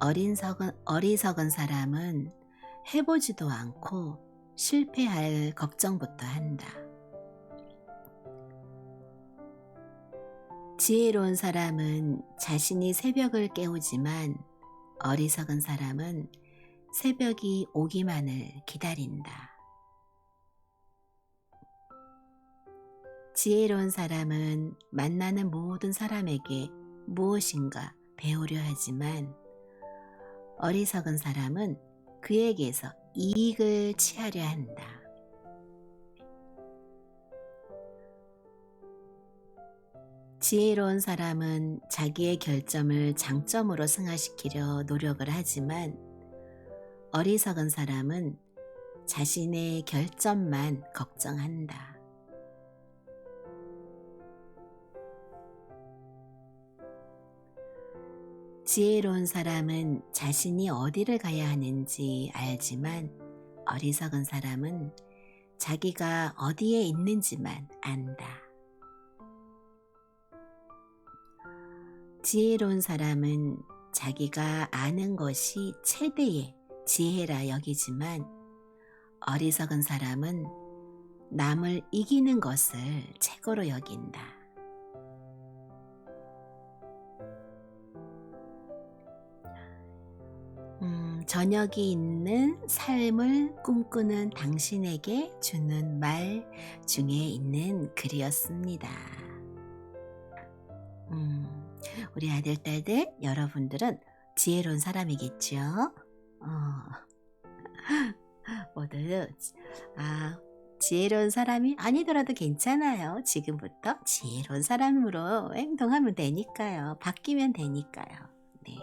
어리석은 사람은 해보지도 않고 실패할 걱정부터 한다. 지혜로운 사람은 자신이 새벽을 깨우지만 어리석은 사람은 새벽이 오기만을 기다린다. 지혜로운 사람은 만나는 모든 사람에게 무엇인가 배우려 하지만 어리석은 사람은 그에게서 이익을 취하려 한다. 지혜로운 사람은 자기의 결점을 장점으로 승화시키려 노력을 하지만 어리석은 사람은 자신의 결점만 걱정한다. 지혜로운 사람은 자신이 어디를 가야 하는지 알지만 어리석은 사람은 자기가 어디에 있는지만 안다. 지혜로운 사람은 자기가 아는 것이 최대의 지혜라 여기지만 어리석은 사람은 남을 이기는 것을 최고로 여긴다. 저녁이 있는 삶을 꿈꾸는 당신에게 주는 말 중에 있는 글이었습니다. 우리 아들, 딸들, 여러분들은 지혜로운 사람이겠죠? 모두 지혜로운 사람이 아니더라도 괜찮아요. 지금부터 지혜로운 사람으로 행동하면 되니까요. 바뀌면 되니까요. 네.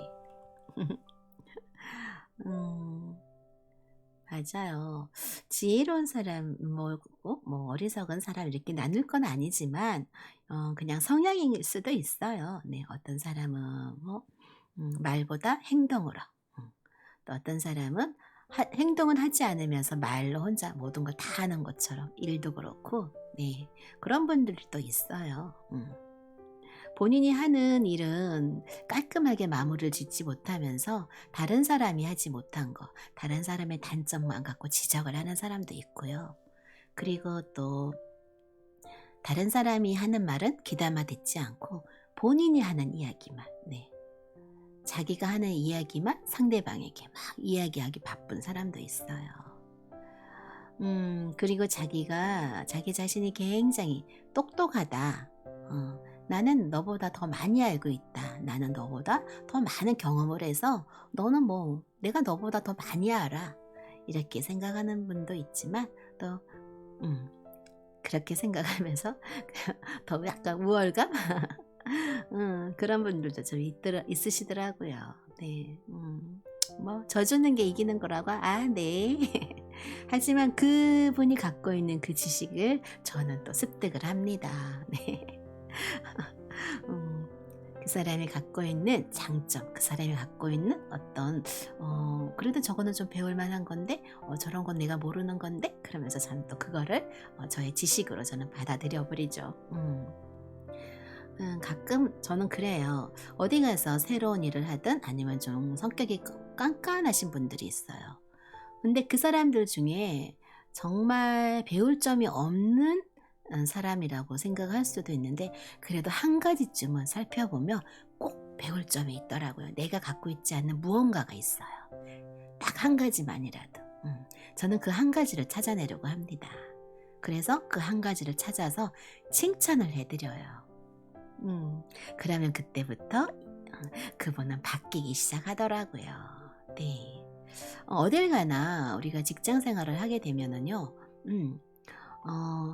맞아요. 지혜로운 사람, 뭐 어리석은 사람 이렇게 나눌 건 아니지만 그냥 성향일 수도 있어요. 네, 어떤 사람은 말보다 행동으로, 또 어떤 사람은 행동은 하지 않으면서 말로 혼자 모든 걸 다 하는 것처럼 일도 그렇고, 네, 그런 분들이 또 있어요. 본인이 하는 일은 깔끔하게 마무리를 짓지 못하면서 다른 사람이 하지 못한 거, 다른 사람의 단점만 갖고 지적을 하는 사람도 있고요. 그리고 또 다른 사람이 하는 말은 귀담아 듣지 않고 본인이 하는 이야기만, 네, 자기가 하는 이야기만 상대방에게 막 이야기하기 바쁜 사람도 있어요. 그리고 자기 자신이 굉장히 똑똑하다. 나는 너보다 더 많이 알고 있다. 나는 너보다 더 많은 경험을 해서 너는 내가 너보다 더 많이 알아. 이렇게 생각하는 분도 있지만 또 그렇게 생각하면서 더 약간 우월감? 그런 분들도 좀 있으시더라고요. 네. 져주는 게 이기는 거라고? 네. 하지만 그분이 갖고 있는 그 지식을 저는 또 습득을 합니다. 네. 그 사람이 갖고 있는 장점, 그 사람이 갖고 있는 어떤 그래도 저거는 좀 배울 만한 건데 저런 건 내가 모르는 건데 그러면서 저는 또 그거를 저의 지식으로 저는 받아들여 버리죠. 가끔 저는 그래요. 어디 가서 새로운 일을 하든 아니면 좀 성격이 깐깐하신 분들이 있어요. 근데 그 사람들 중에 정말 배울 점이 없는 사람이라고 생각할 수도 있는데 그래도 한 가지쯤은 살펴보면 꼭 배울 점이 있더라고요. 내가 갖고 있지 않는 무언가가 있어요. 딱 한 가지만이라도. 저는 그 한 가지를 찾아내려고 합니다. 그래서 그 한 가지를 찾아서 칭찬을 해드려요. 그러면 그때부터 그분은 바뀌기 시작하더라고요. 네. 어딜 가나 우리가 직장 생활을 하게 되면은요,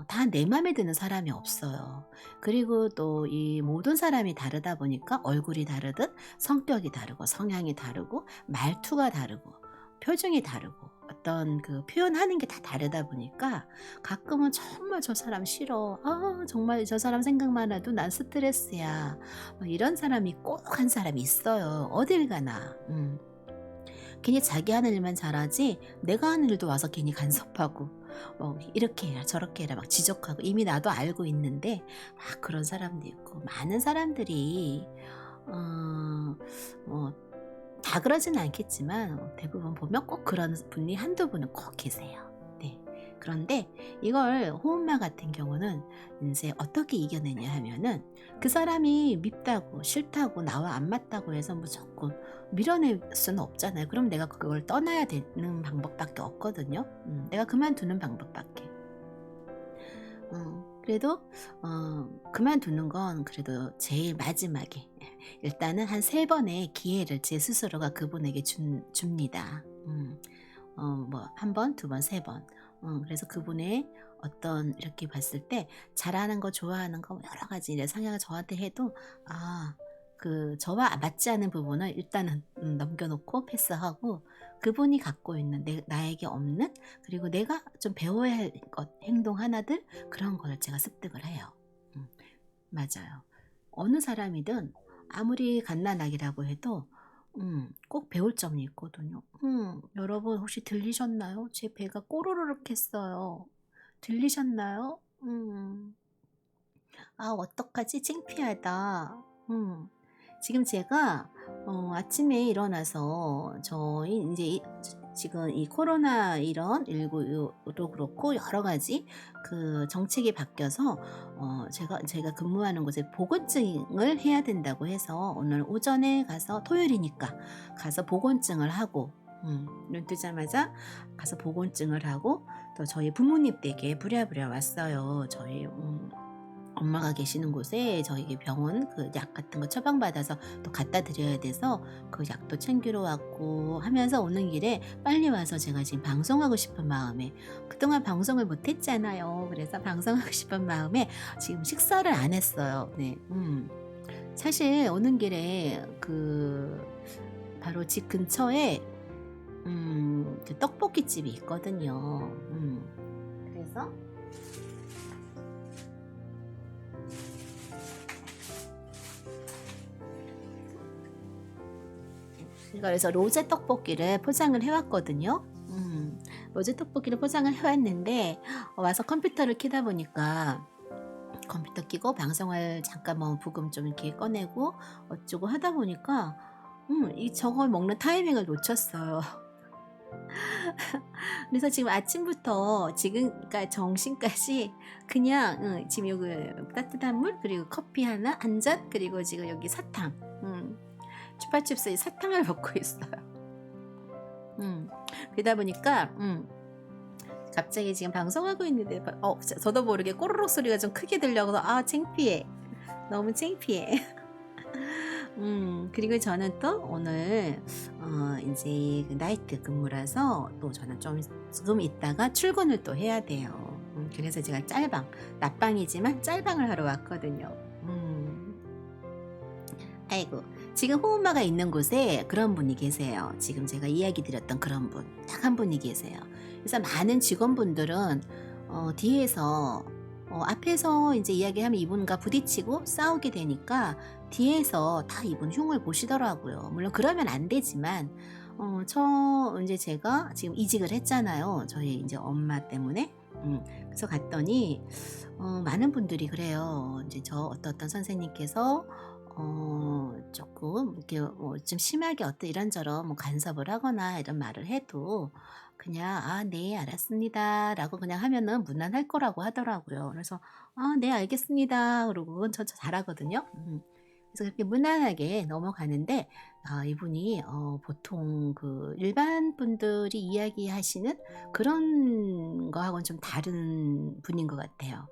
다 내 맘에 드는 사람이 없어요. 그리고 또 이 모든 사람이 다르다 보니까 얼굴이 다르듯 성격이 다르고 성향이 다르고 말투가 다르고 표정이 다르고 어떤 그 표현하는 게 다 다르다 보니까 가끔은 정말 저 사람 싫어. 정말 저 사람 생각만 해도 난 스트레스야. 이런 사람이 꼭 한 사람이 있어요. 어딜 가나. 괜히 자기 하는 일만 잘하지 내가 하는 일도 와서 괜히 간섭하고 이렇게 해라 저렇게 해라 막 지적하고 이미 나도 알고 있는데 막 그런 사람도 있고 많은 사람들이 다 그러지는 않겠지만 대부분 보면 꼭 그런 분이 한두 분은 꼭 계세요. 네. 그런데 이걸 호흡마 같은 경우는 이제 어떻게 이겨내냐 하면은 그 사람이 밉다고 싫다고 나와 안 맞다고 해서 무조건 밀어낼 수는 없잖아요. 그럼 내가 그걸 떠나야 되는 방법밖에 없거든요. 내가 그만두는 방법밖에. 그래도 그만두는 건 그래도 제일 마지막에 일단은 한 3번의 기회를 제 스스로가 그분에게 줍니다. 한 번, 2번, 3번. 그래서 그분의 어떤 이렇게 봤을 때 잘하는 거 좋아하는 거 여러 가지 이제 성향을 저한테 해도 저와 맞지 않은 부분을 일단은 넘겨놓고 패스하고 그분이 갖고 있는 나에게 없는 그리고 내가 좀 배워야 할 것 행동 하나들 그런 걸 제가 습득을 해요. 맞아요. 어느 사람이든 아무리 갓난아기라고 해도 꼭 배울 점이 있거든요. 여러분 혹시 들리셨나요? 제 배가 꼬르르륵 했어요. 들리셨나요? 어떡하지? 창피하다. 지금 제가 아침에 일어나서 저희 이제 지금 이 코로나 이런 19도 그렇고 여러 가지 그 정책이 바뀌어서 제가 근무하는 곳에 보건증을 해야 된다고 해서 오늘 오전에 가서 토요일이니까 가서 보건증을 하고 눈 뜨자마자 가서 보건증을 하고 또 저희 부모님 댁에 부랴부랴 왔어요. 저희 엄마가 계시는 곳에 저희 병원 그 약 같은 거 처방받아서 또 갖다 드려야 돼서 그 약도 챙기러 왔고 하면서 오는 길에 빨리 와서 제가 지금 방송하고 싶은 마음에 그동안 방송을 못 했잖아요. 그래서 방송하고 싶은 마음에 지금 식사를 안 했어요. 네. 사실 오는 길에 바로 집 근처에 그 떡볶이 집이 있거든요. 그래서 그래서 로제 떡볶이를 포장을 해왔거든요. 로제 떡볶이를 포장을 해왔는데 와서 컴퓨터를 켜다 보니까 컴퓨터 켜고 방송을 잠깐 부금 좀 이렇게 꺼내고 어쩌고 하다 보니까 저걸 먹는 타이밍을 놓쳤어요. 그래서 지금 아침부터 지금까지 정신까지 그냥 지금 여기 따뜻한 물 그리고 커피 한 잔 그리고 지금 여기 사탕 추파춥스의 사탕을 먹고 있어요. 그러다 보니까 갑자기 지금 방송하고 있는데 저도 모르게 꼬르륵 소리가 좀 크게 들려서 창피해. 너무 창피해. 그리고 저는 또 오늘 이제 나이트 근무라서 또 저는 좀 있다가 출근을 또 해야 돼요. 그래서 제가 낮방이지만 짤방을 하러 왔거든요. 아이고 지금 호음마가 있는 곳에 그런 분이 계세요. 지금 제가 이야기 드렸던 그런 분 딱 한 분이 계세요. 그래서 많은 직원분들은 뒤에서 앞에서 이제 이야기하면 이분과 부딪히고 싸우게 되니까 뒤에서 다 이분 흉을 보시더라고요. 물론 그러면 안 되지만 이제 제가 지금 이직을 했잖아요. 저희 이제 엄마 때문에. 그래서 갔더니 많은 분들이 그래요. 이제 저 어떤 선생님께서 조금 이렇게 좀 심하게 이런저런 간섭을 하거나 이런 말을 해도 그냥 네 알았습니다 라고 그냥 하면은 무난할 거라고 하더라고요. 그래서 네 알겠습니다 그러고 그건 저 잘하거든요. 그래서 그렇게 무난하게 넘어가는데 이분이 보통 그 일반 분들이 이야기하시는 그런 거하고는 좀 다른 분인 것 같아요.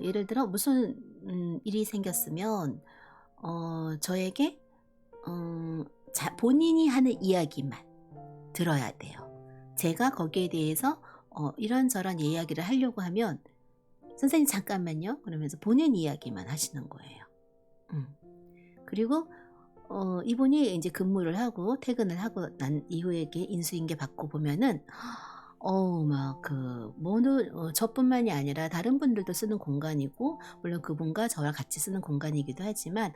예를 들어 무슨 일이 생겼으면 저에게 본인이 하는 이야기만 들어야 돼요. 제가 거기에 대해서 이런저런 이야기를 하려고 하면 선생님 잠깐만요 그러면서 본인 이야기만 하시는 거예요. 그리고 이분이 이제 근무를 하고 퇴근을 하고 난 이후에 인수인계 받고 보면은 저뿐만이 아니라 다른 분들도 쓰는 공간이고 물론 그분과 저와 같이 쓰는 공간이기도 하지만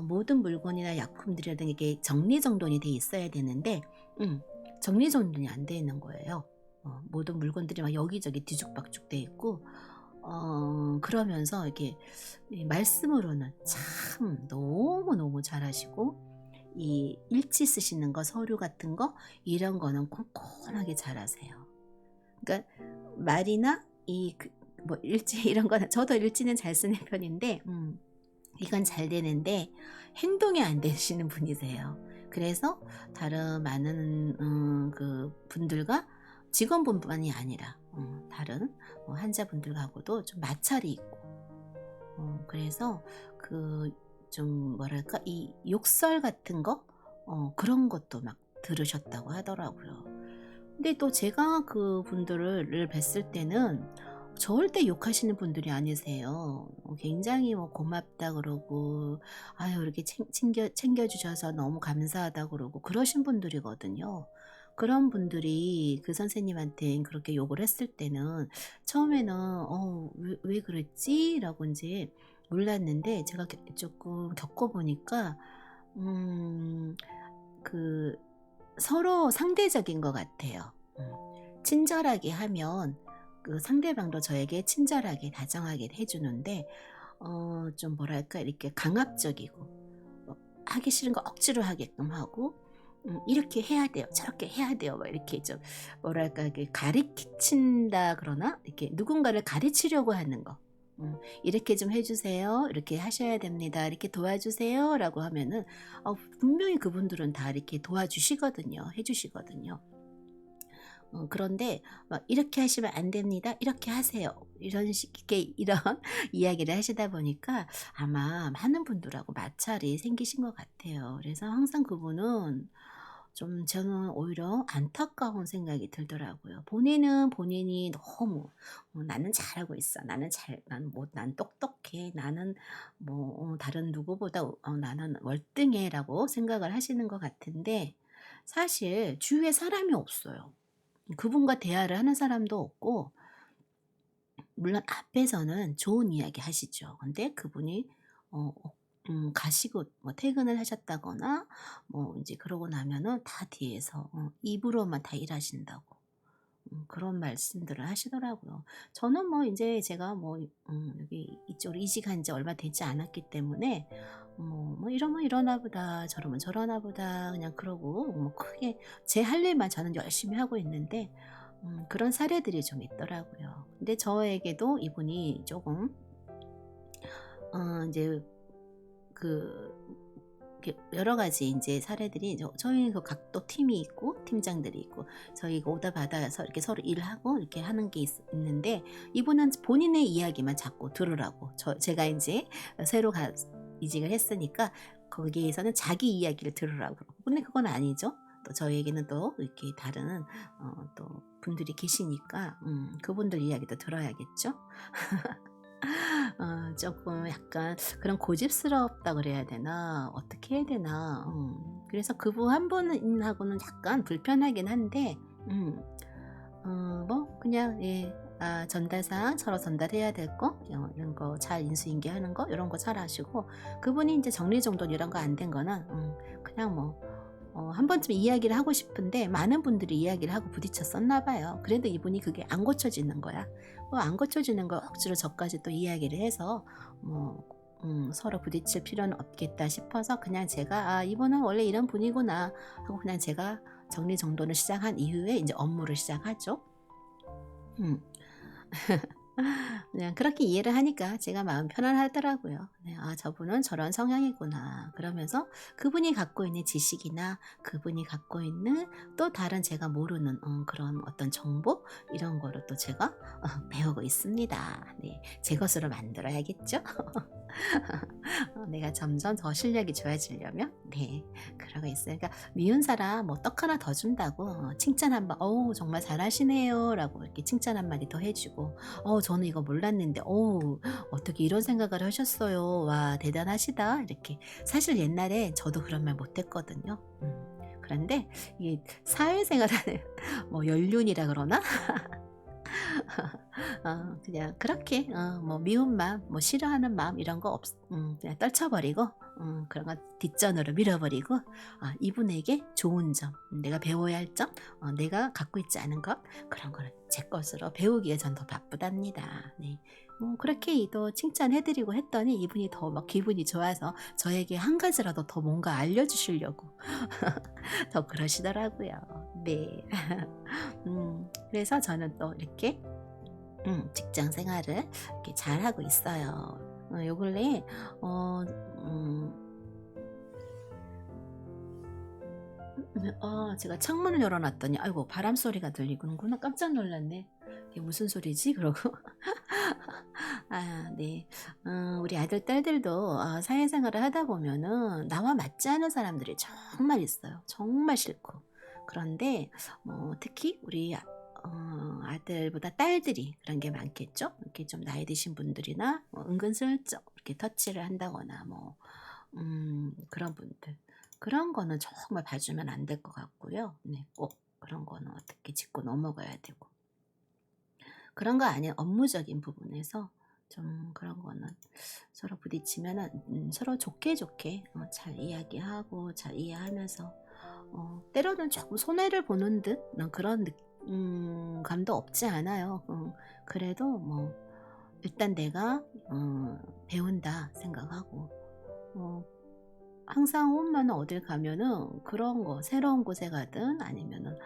모든 물건이나 약품들이라든가 이게 정리정돈이 돼 있어야 되는데 정리정돈이 안 돼 있는 거예요. 모든 물건들이 막 여기저기 뒤죽박죽 돼 있고 그러면서 이렇게 말씀으로는 참 너무너무 잘하시고 이 일지 쓰시는 거 서류 같은 거 이런 거는 꼼꼼하게 잘하세요. 그러니까 말이나 일지 이런 거는 저도 일지는 잘 쓰는 편인데 이건 잘 되는데 행동이 안 되시는 분이세요. 그래서 다른 많은 그 분들과 직원분만이 아니라 다른 환자분들하고도 좀 마찰이 있고 그래서 좀 뭐랄까 이 욕설 같은 거 그런 것도 막 들으셨다고 하더라고요. 근데 또 제가 그분들을 뵀을 때는 절대 욕하시는 분들이 아니세요. 굉장히 뭐 고맙다 그러고, 아유, 이렇게 챙겨주셔서 너무 감사하다 그러고, 그러신 분들이거든요. 그런 분들이 그 선생님한테 그렇게 욕을 했을 때는 처음에는, 왜 그랬지? 라고 이제 몰랐는데, 제가 조금 겪어보니까, 음, 그, 서로 상대적인 것 같아요. 친절하게 하면 그 상대방도 저에게 친절하게 다정하게 해주는데 좀 뭐랄까 이렇게 강압적이고 하기 싫은 거 억지로 하게끔 하고 이렇게 해야 돼요 저렇게 해야 돼요 뭐 이렇게 좀 뭐랄까 이렇게 가르친다 그러나 이렇게 누군가를 가르치려고 하는 거 이렇게 좀 해주세요 이렇게 하셔야 됩니다 이렇게 도와주세요 라고 하면은 분명히 그분들은 다 이렇게 도와주시거든요 해주시거든요. 그런데 막 이렇게 하시면 안 됩니다. 이렇게 하세요. 이런 식의 이런 이야기를 하시다 보니까 아마 많은 분들하고 마찰이 생기신 것 같아요. 그래서 항상 그분은 좀 저는 오히려 안타까운 생각이 들더라고요. 본인은 본인이 너무 나는 잘하고 있어. 난 똑똑해. 나는 다른 누구보다 나는 월등해라고 생각을 하시는 것 같은데 사실 주위에 사람이 없어요. 그분과 대화를 하는 사람도 없고 물론 앞에서는 좋은 이야기 하시죠. 근데 그분이 가시고 뭐 퇴근을 하셨다거나 뭐 이제 그러고 나면은 다 뒤에서 입으로만 다 일하신다고 그런 말씀들을 하시더라고요. 저는 뭐 이제 제가 여기 이쪽으로 이직한 지 얼마 되지 않았기 때문에 뭐 이러면 이러나 보다 저러면 저러나 보다 그냥 그러고 뭐 크게 제 할 일만 저는 열심히 하고 있는데 그런 사례들이 좀 있더라고요. 근데 저에게도 이분이 조금 이제 그 이렇게 여러 가지 이제 사례들이 저희 그 각도 팀이 있고 팀장들이 있고 저희가 오다 받아서 이렇게 서로 일하고 이렇게 하는 게 있는데 이분은 본인의 이야기만 자꾸 들으라고 제가 이제 새로 이직을 했으니까 거기에서는 자기 이야기를 들으라고 그러고 근데 그건 아니죠. 또 저희에게는 또 이렇게 다른 또 분들이 계시니까 그분들 이야기도 들어야겠죠. 조금 약간 그런 고집스럽다 그래야 되나 어떻게 해야 되나 그래서 그분 한 분하고는 약간 불편하긴 한데 뭐 그냥 전달사항 서로 전달해야 될 거 이런 거 잘 인수인계하는 거 이런 거 잘 하시고 그분이 이제 정리정돈 이런 거 안 된 거는 그냥 한 번쯤 이야기를 하고 싶은데 많은 분들이 이야기를 하고 부딪혔었나 봐요. 그래도 이분이 그게 안 고쳐지는 거야. 안 고쳐지는 거 억지로 저까지 또 이야기를 해서 서로 부딪힐 필요는 없겠다 싶어서 그냥 제가 이분은 원래 이런 분이구나 하고 그냥 제가 정리정돈을 시작한 이후에 이제 업무를 시작하죠. 그냥 그렇게 이해를 하니까 제가 마음 편안하더라고요. 네, 저분은 저런 성향이구나. 그러면서 그분이 갖고 있는 지식이나 그분이 갖고 있는 또 다른 제가 모르는 그런 어떤 정보 이런 거를 또 제가 배우고 있습니다. 네, 제 것으로 만들어야겠죠? 내가 점점 더 실력이 좋아지려면 그러고 있어요. 그러니까 미운 사람 떡 하나 더 준다고 칭찬 한번 정말 잘하시네요 라고 이렇게 칭찬 한마디 더 해주고 저는 이거 몰랐는데 어떻게 이런 생각을 하셨어요 와 대단하시다 이렇게 사실 옛날에 저도 그런 말 못했거든요. 그런데 이 사회생활하는 연륜이라 그러나 그냥 그렇게 미운 마음 싫어하는 마음 이런 거 그냥 떨쳐버리고 그런 거 뒷전으로 밀어버리고 이분에게 좋은 점 내가 배워야 할 점 내가 갖고 있지 않은 것 그런 거를 제 것으로 배우기에 전 더 바쁘답니다. 네. 그렇게 또 칭찬해드리고 했더니 이분이 더 막 기분이 좋아서 저에게 한 가지라도 더 뭔가 알려주시려고 더 그러시더라고요. 네. 그래서 저는 또 이렇게 직장 생활을 이렇게 잘 하고 있어요. 요 근래 제가 창문을 열어놨더니 아이고 바람 소리가 들리는구나 깜짝 놀랐네. 이게 무슨 소리지? 그러고 네. 우리 아들 딸들도 사회생활을 하다 보면은 나와 맞지 않은 사람들이 정말 있어요. 정말 싫고 그런데 특히 우리 아들보다 딸들이 그런 게 많겠죠. 이렇게 좀 나이 드신 분들이나 은근슬쩍 이렇게 터치를 한다거나 그런 분들. 그런 거는 정말 봐주면 안 될 것 같고요. 네, 꼭 그런 거는 어떻게 짚고 넘어가야 되고. 그런 거 아닌 업무적인 부분에서 좀 그런 거는 서로 부딪히면은 서로 좋게 잘 이야기하고 잘 이해하면서 때로는 조금 손해를 보는 듯 그런 감도 없지 않아요. 그래도 뭐 일단 내가 배운다 생각하고 항상 엄마는 어딜 가면은 그런 거 새로운 곳에 가든 아니면은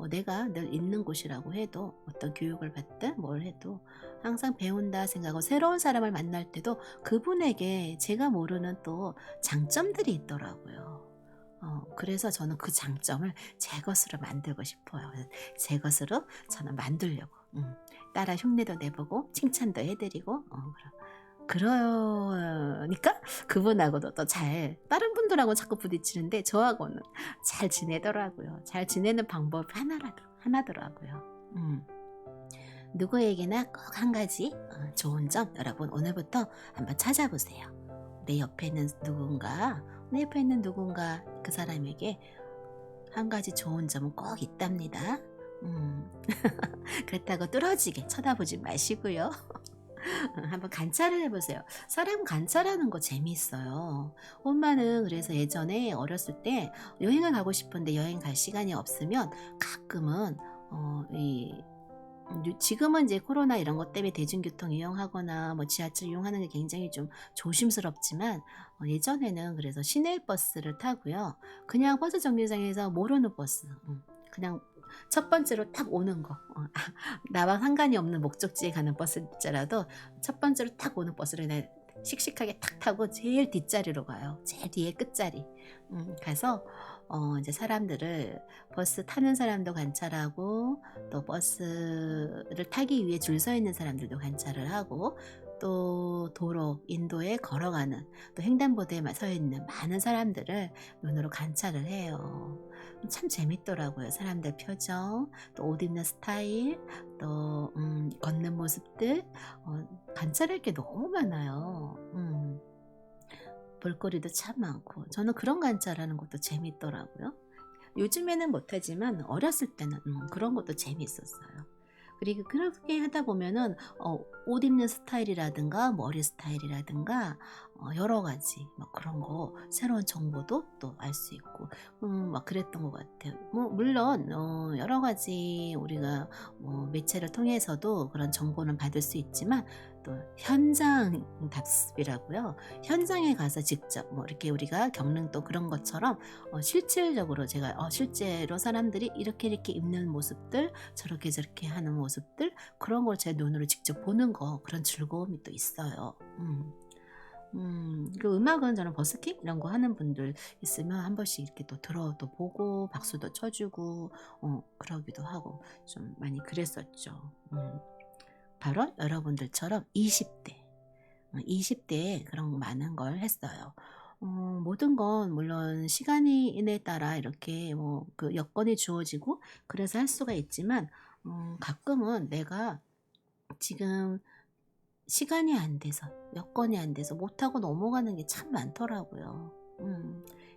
내가 늘 있는 곳이라고 해도 어떤 교육을 받든 뭘 해도 항상 배운다 생각하고 새로운 사람을 만날 때도 그분에게 제가 모르는 또 장점들이 있더라고요. 그래서 저는 그 장점을 제 것으로 만들고 싶어요. 제 것으로 저는 만들려고. 따라 흉내도 내보고 칭찬도 해드리고 그러니까 그분하고도 또 잘 다른 분들하고 자꾸 부딪히는데 저하고는 잘 지내더라고요. 잘 지내는 방법이 하나더라고요. 누구에게나 꼭 한 가지 좋은 점 여러분 오늘부터 한번 찾아보세요. 내 옆에 있는 누군가 그 사람에게 한 가지 좋은 점은 꼭 있답니다. 그렇다고 뚫어지게 쳐다보지 마시고요. 한번 관찰을 해보세요. 사람 관찰하는 거 재미있어요. 엄마는 그래서 예전에 어렸을 때 여행을 가고 싶은데 여행 갈 시간이 없으면 가끔은 지금은 이제 코로나 이런 것 때문에 대중교통 이용하거나 뭐 지하철 이용하는 게 굉장히 좀 조심스럽지만 예전에는 그래서 시내버스를 타고요. 그냥 버스 정류장에서 모르는 버스 그냥 첫 번째로 딱 오는 거 나와 상관이 없는 목적지에 가는 버스일지라도 첫 번째로 딱 오는 버스를 그냥 씩씩하게 탁 타고 제일 뒷자리로 가요. 제일 뒤에 끝자리 가서 이제 사람들을 버스 타는 사람도 관찰하고 또 버스를 타기 위해 줄 서 있는 사람들도 관찰을 하고 또 도로 인도에 걸어가는 또 횡단보도에 서 있는 많은 사람들을 눈으로 관찰을 해요. 참 재밌더라고요. 사람들 표정, 또 옷 입는 스타일, 또 걷는 모습들 관찰할 게 너무 많아요. 볼거리도 참 많고 저는 그런 관찰하는 것도 재밌더라고요. 요즘에는 못하지만 어렸을 때는 그런 것도 재밌었어요. 그리고 그렇게 하다 보면은 옷 입는 스타일이라든가 머리 스타일이라든가 여러 가지 막 그런 거 새로운 정보도 또 알 수 있고 막 그랬던 것 같아요. 뭐 물론 여러 가지 우리가 매체를 통해서도 그런 정보는 받을 수 있지만 또 현장 답습이라고요. 현장에 가서 직접 뭐 이렇게 우리가 겪는 또 그런 것처럼 실질적으로 제가 실제로 사람들이 이렇게 입는 모습들 저렇게 하는 모습들 그런 걸 제 눈으로 직접 보는 거 그런 즐거움이 또 있어요. 그 음악은 저는 버스킹 이런 거 하는 분들 있으면 한 번씩 이렇게 또 들어도 보고 박수도 쳐주고 그러기도 하고 좀 많이 그랬었죠. 바로 여러분들처럼 20대에 그런 많은 걸 했어요. 모든 건 물론 시간에 따라 이렇게 그 여건이 주어지고 그래서 할 수가 있지만 가끔은 내가 지금 시간이 안 돼서 여건이 안 돼서 못하고 넘어가는 게 참 많더라고요.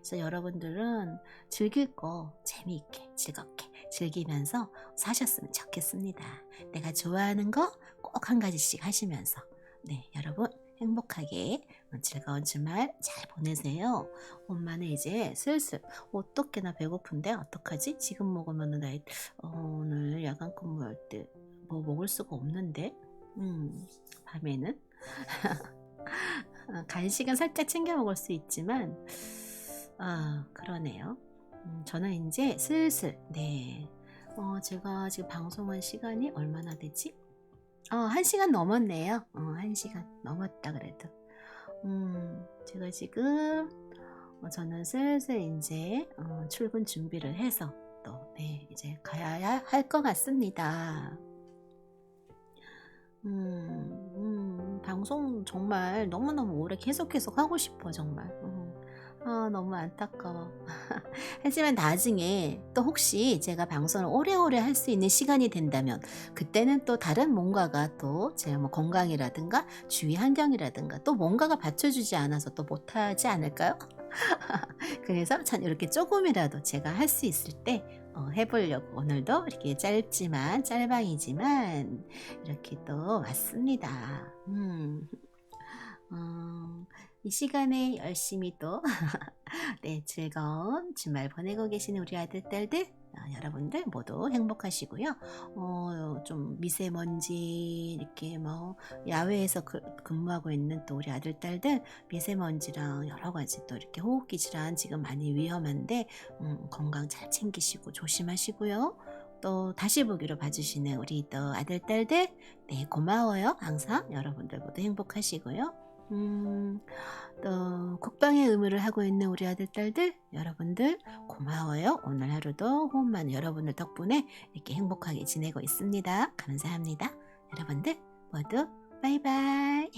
그래서 여러분들은 즐길 거 재미있게 즐겁게 즐기면서 사셨으면 좋겠습니다. 내가 좋아하는 거 꼭 한 가지씩 하시면서 네 여러분 행복하게 즐거운 주말 잘 보내세요. 엄마는 이제 슬슬 어떻게 나 배고픈데 어떡하지? 지금 먹으면 나 오늘 야간 근무할 때 뭐 먹을 수가 없는데 밤에는 간식은 살짝 챙겨 먹을 수 있지만 그러네요. 저는 이제 슬슬 제가 지금 방송한 시간이 얼마나 되지? 1시간 넘었네요. 1시간 넘었다 그래도 제가 지금 저는 슬슬 이제 출근 준비를 해서 또 이제 가야 할 것 같습니다. 방송 정말 너무너무 오래 계속 하고 싶어 정말. 너무 안타까워. 하지만 나중에 또 혹시 제가 방송을 오래오래 할 수 있는 시간이 된다면 그때는 또 다른 뭔가가 또 제가 뭐 건강이라든가 주위 환경이라든가 또 뭔가가 받쳐주지 않아서 또 못하지 않을까요? 그래서 전 이렇게 조금이라도 제가 할 수 있을 때 해보려고 오늘도 이렇게 짧지만 짤방이지만 이렇게 또 왔습니다. 이 시간에 열심히 또 네, 즐거운 주말 보내고 계시는 우리 아들, 딸들, 여러분들 모두 행복하시고요. 좀 미세먼지, 이렇게 뭐, 야외에서 근무하고 있는 또 우리 아들, 딸들, 미세먼지랑 여러 가지 또 이렇게 호흡기 질환 지금 많이 위험한데, 건강 잘 챙기시고 조심하시고요. 또 다시 보기로 봐주시는 우리 또 아들, 딸들, 네, 고마워요. 항상 여러분들 모두 행복하시고요. 또 국방의 의무를 하고 있는 우리 아들, 딸들, 여러분들 고마워요. 오늘 하루도 호흡만 여러분들 덕분에 이렇게 행복하게 지내고 있습니다. 감사합니다. 여러분들 모두 바이바이.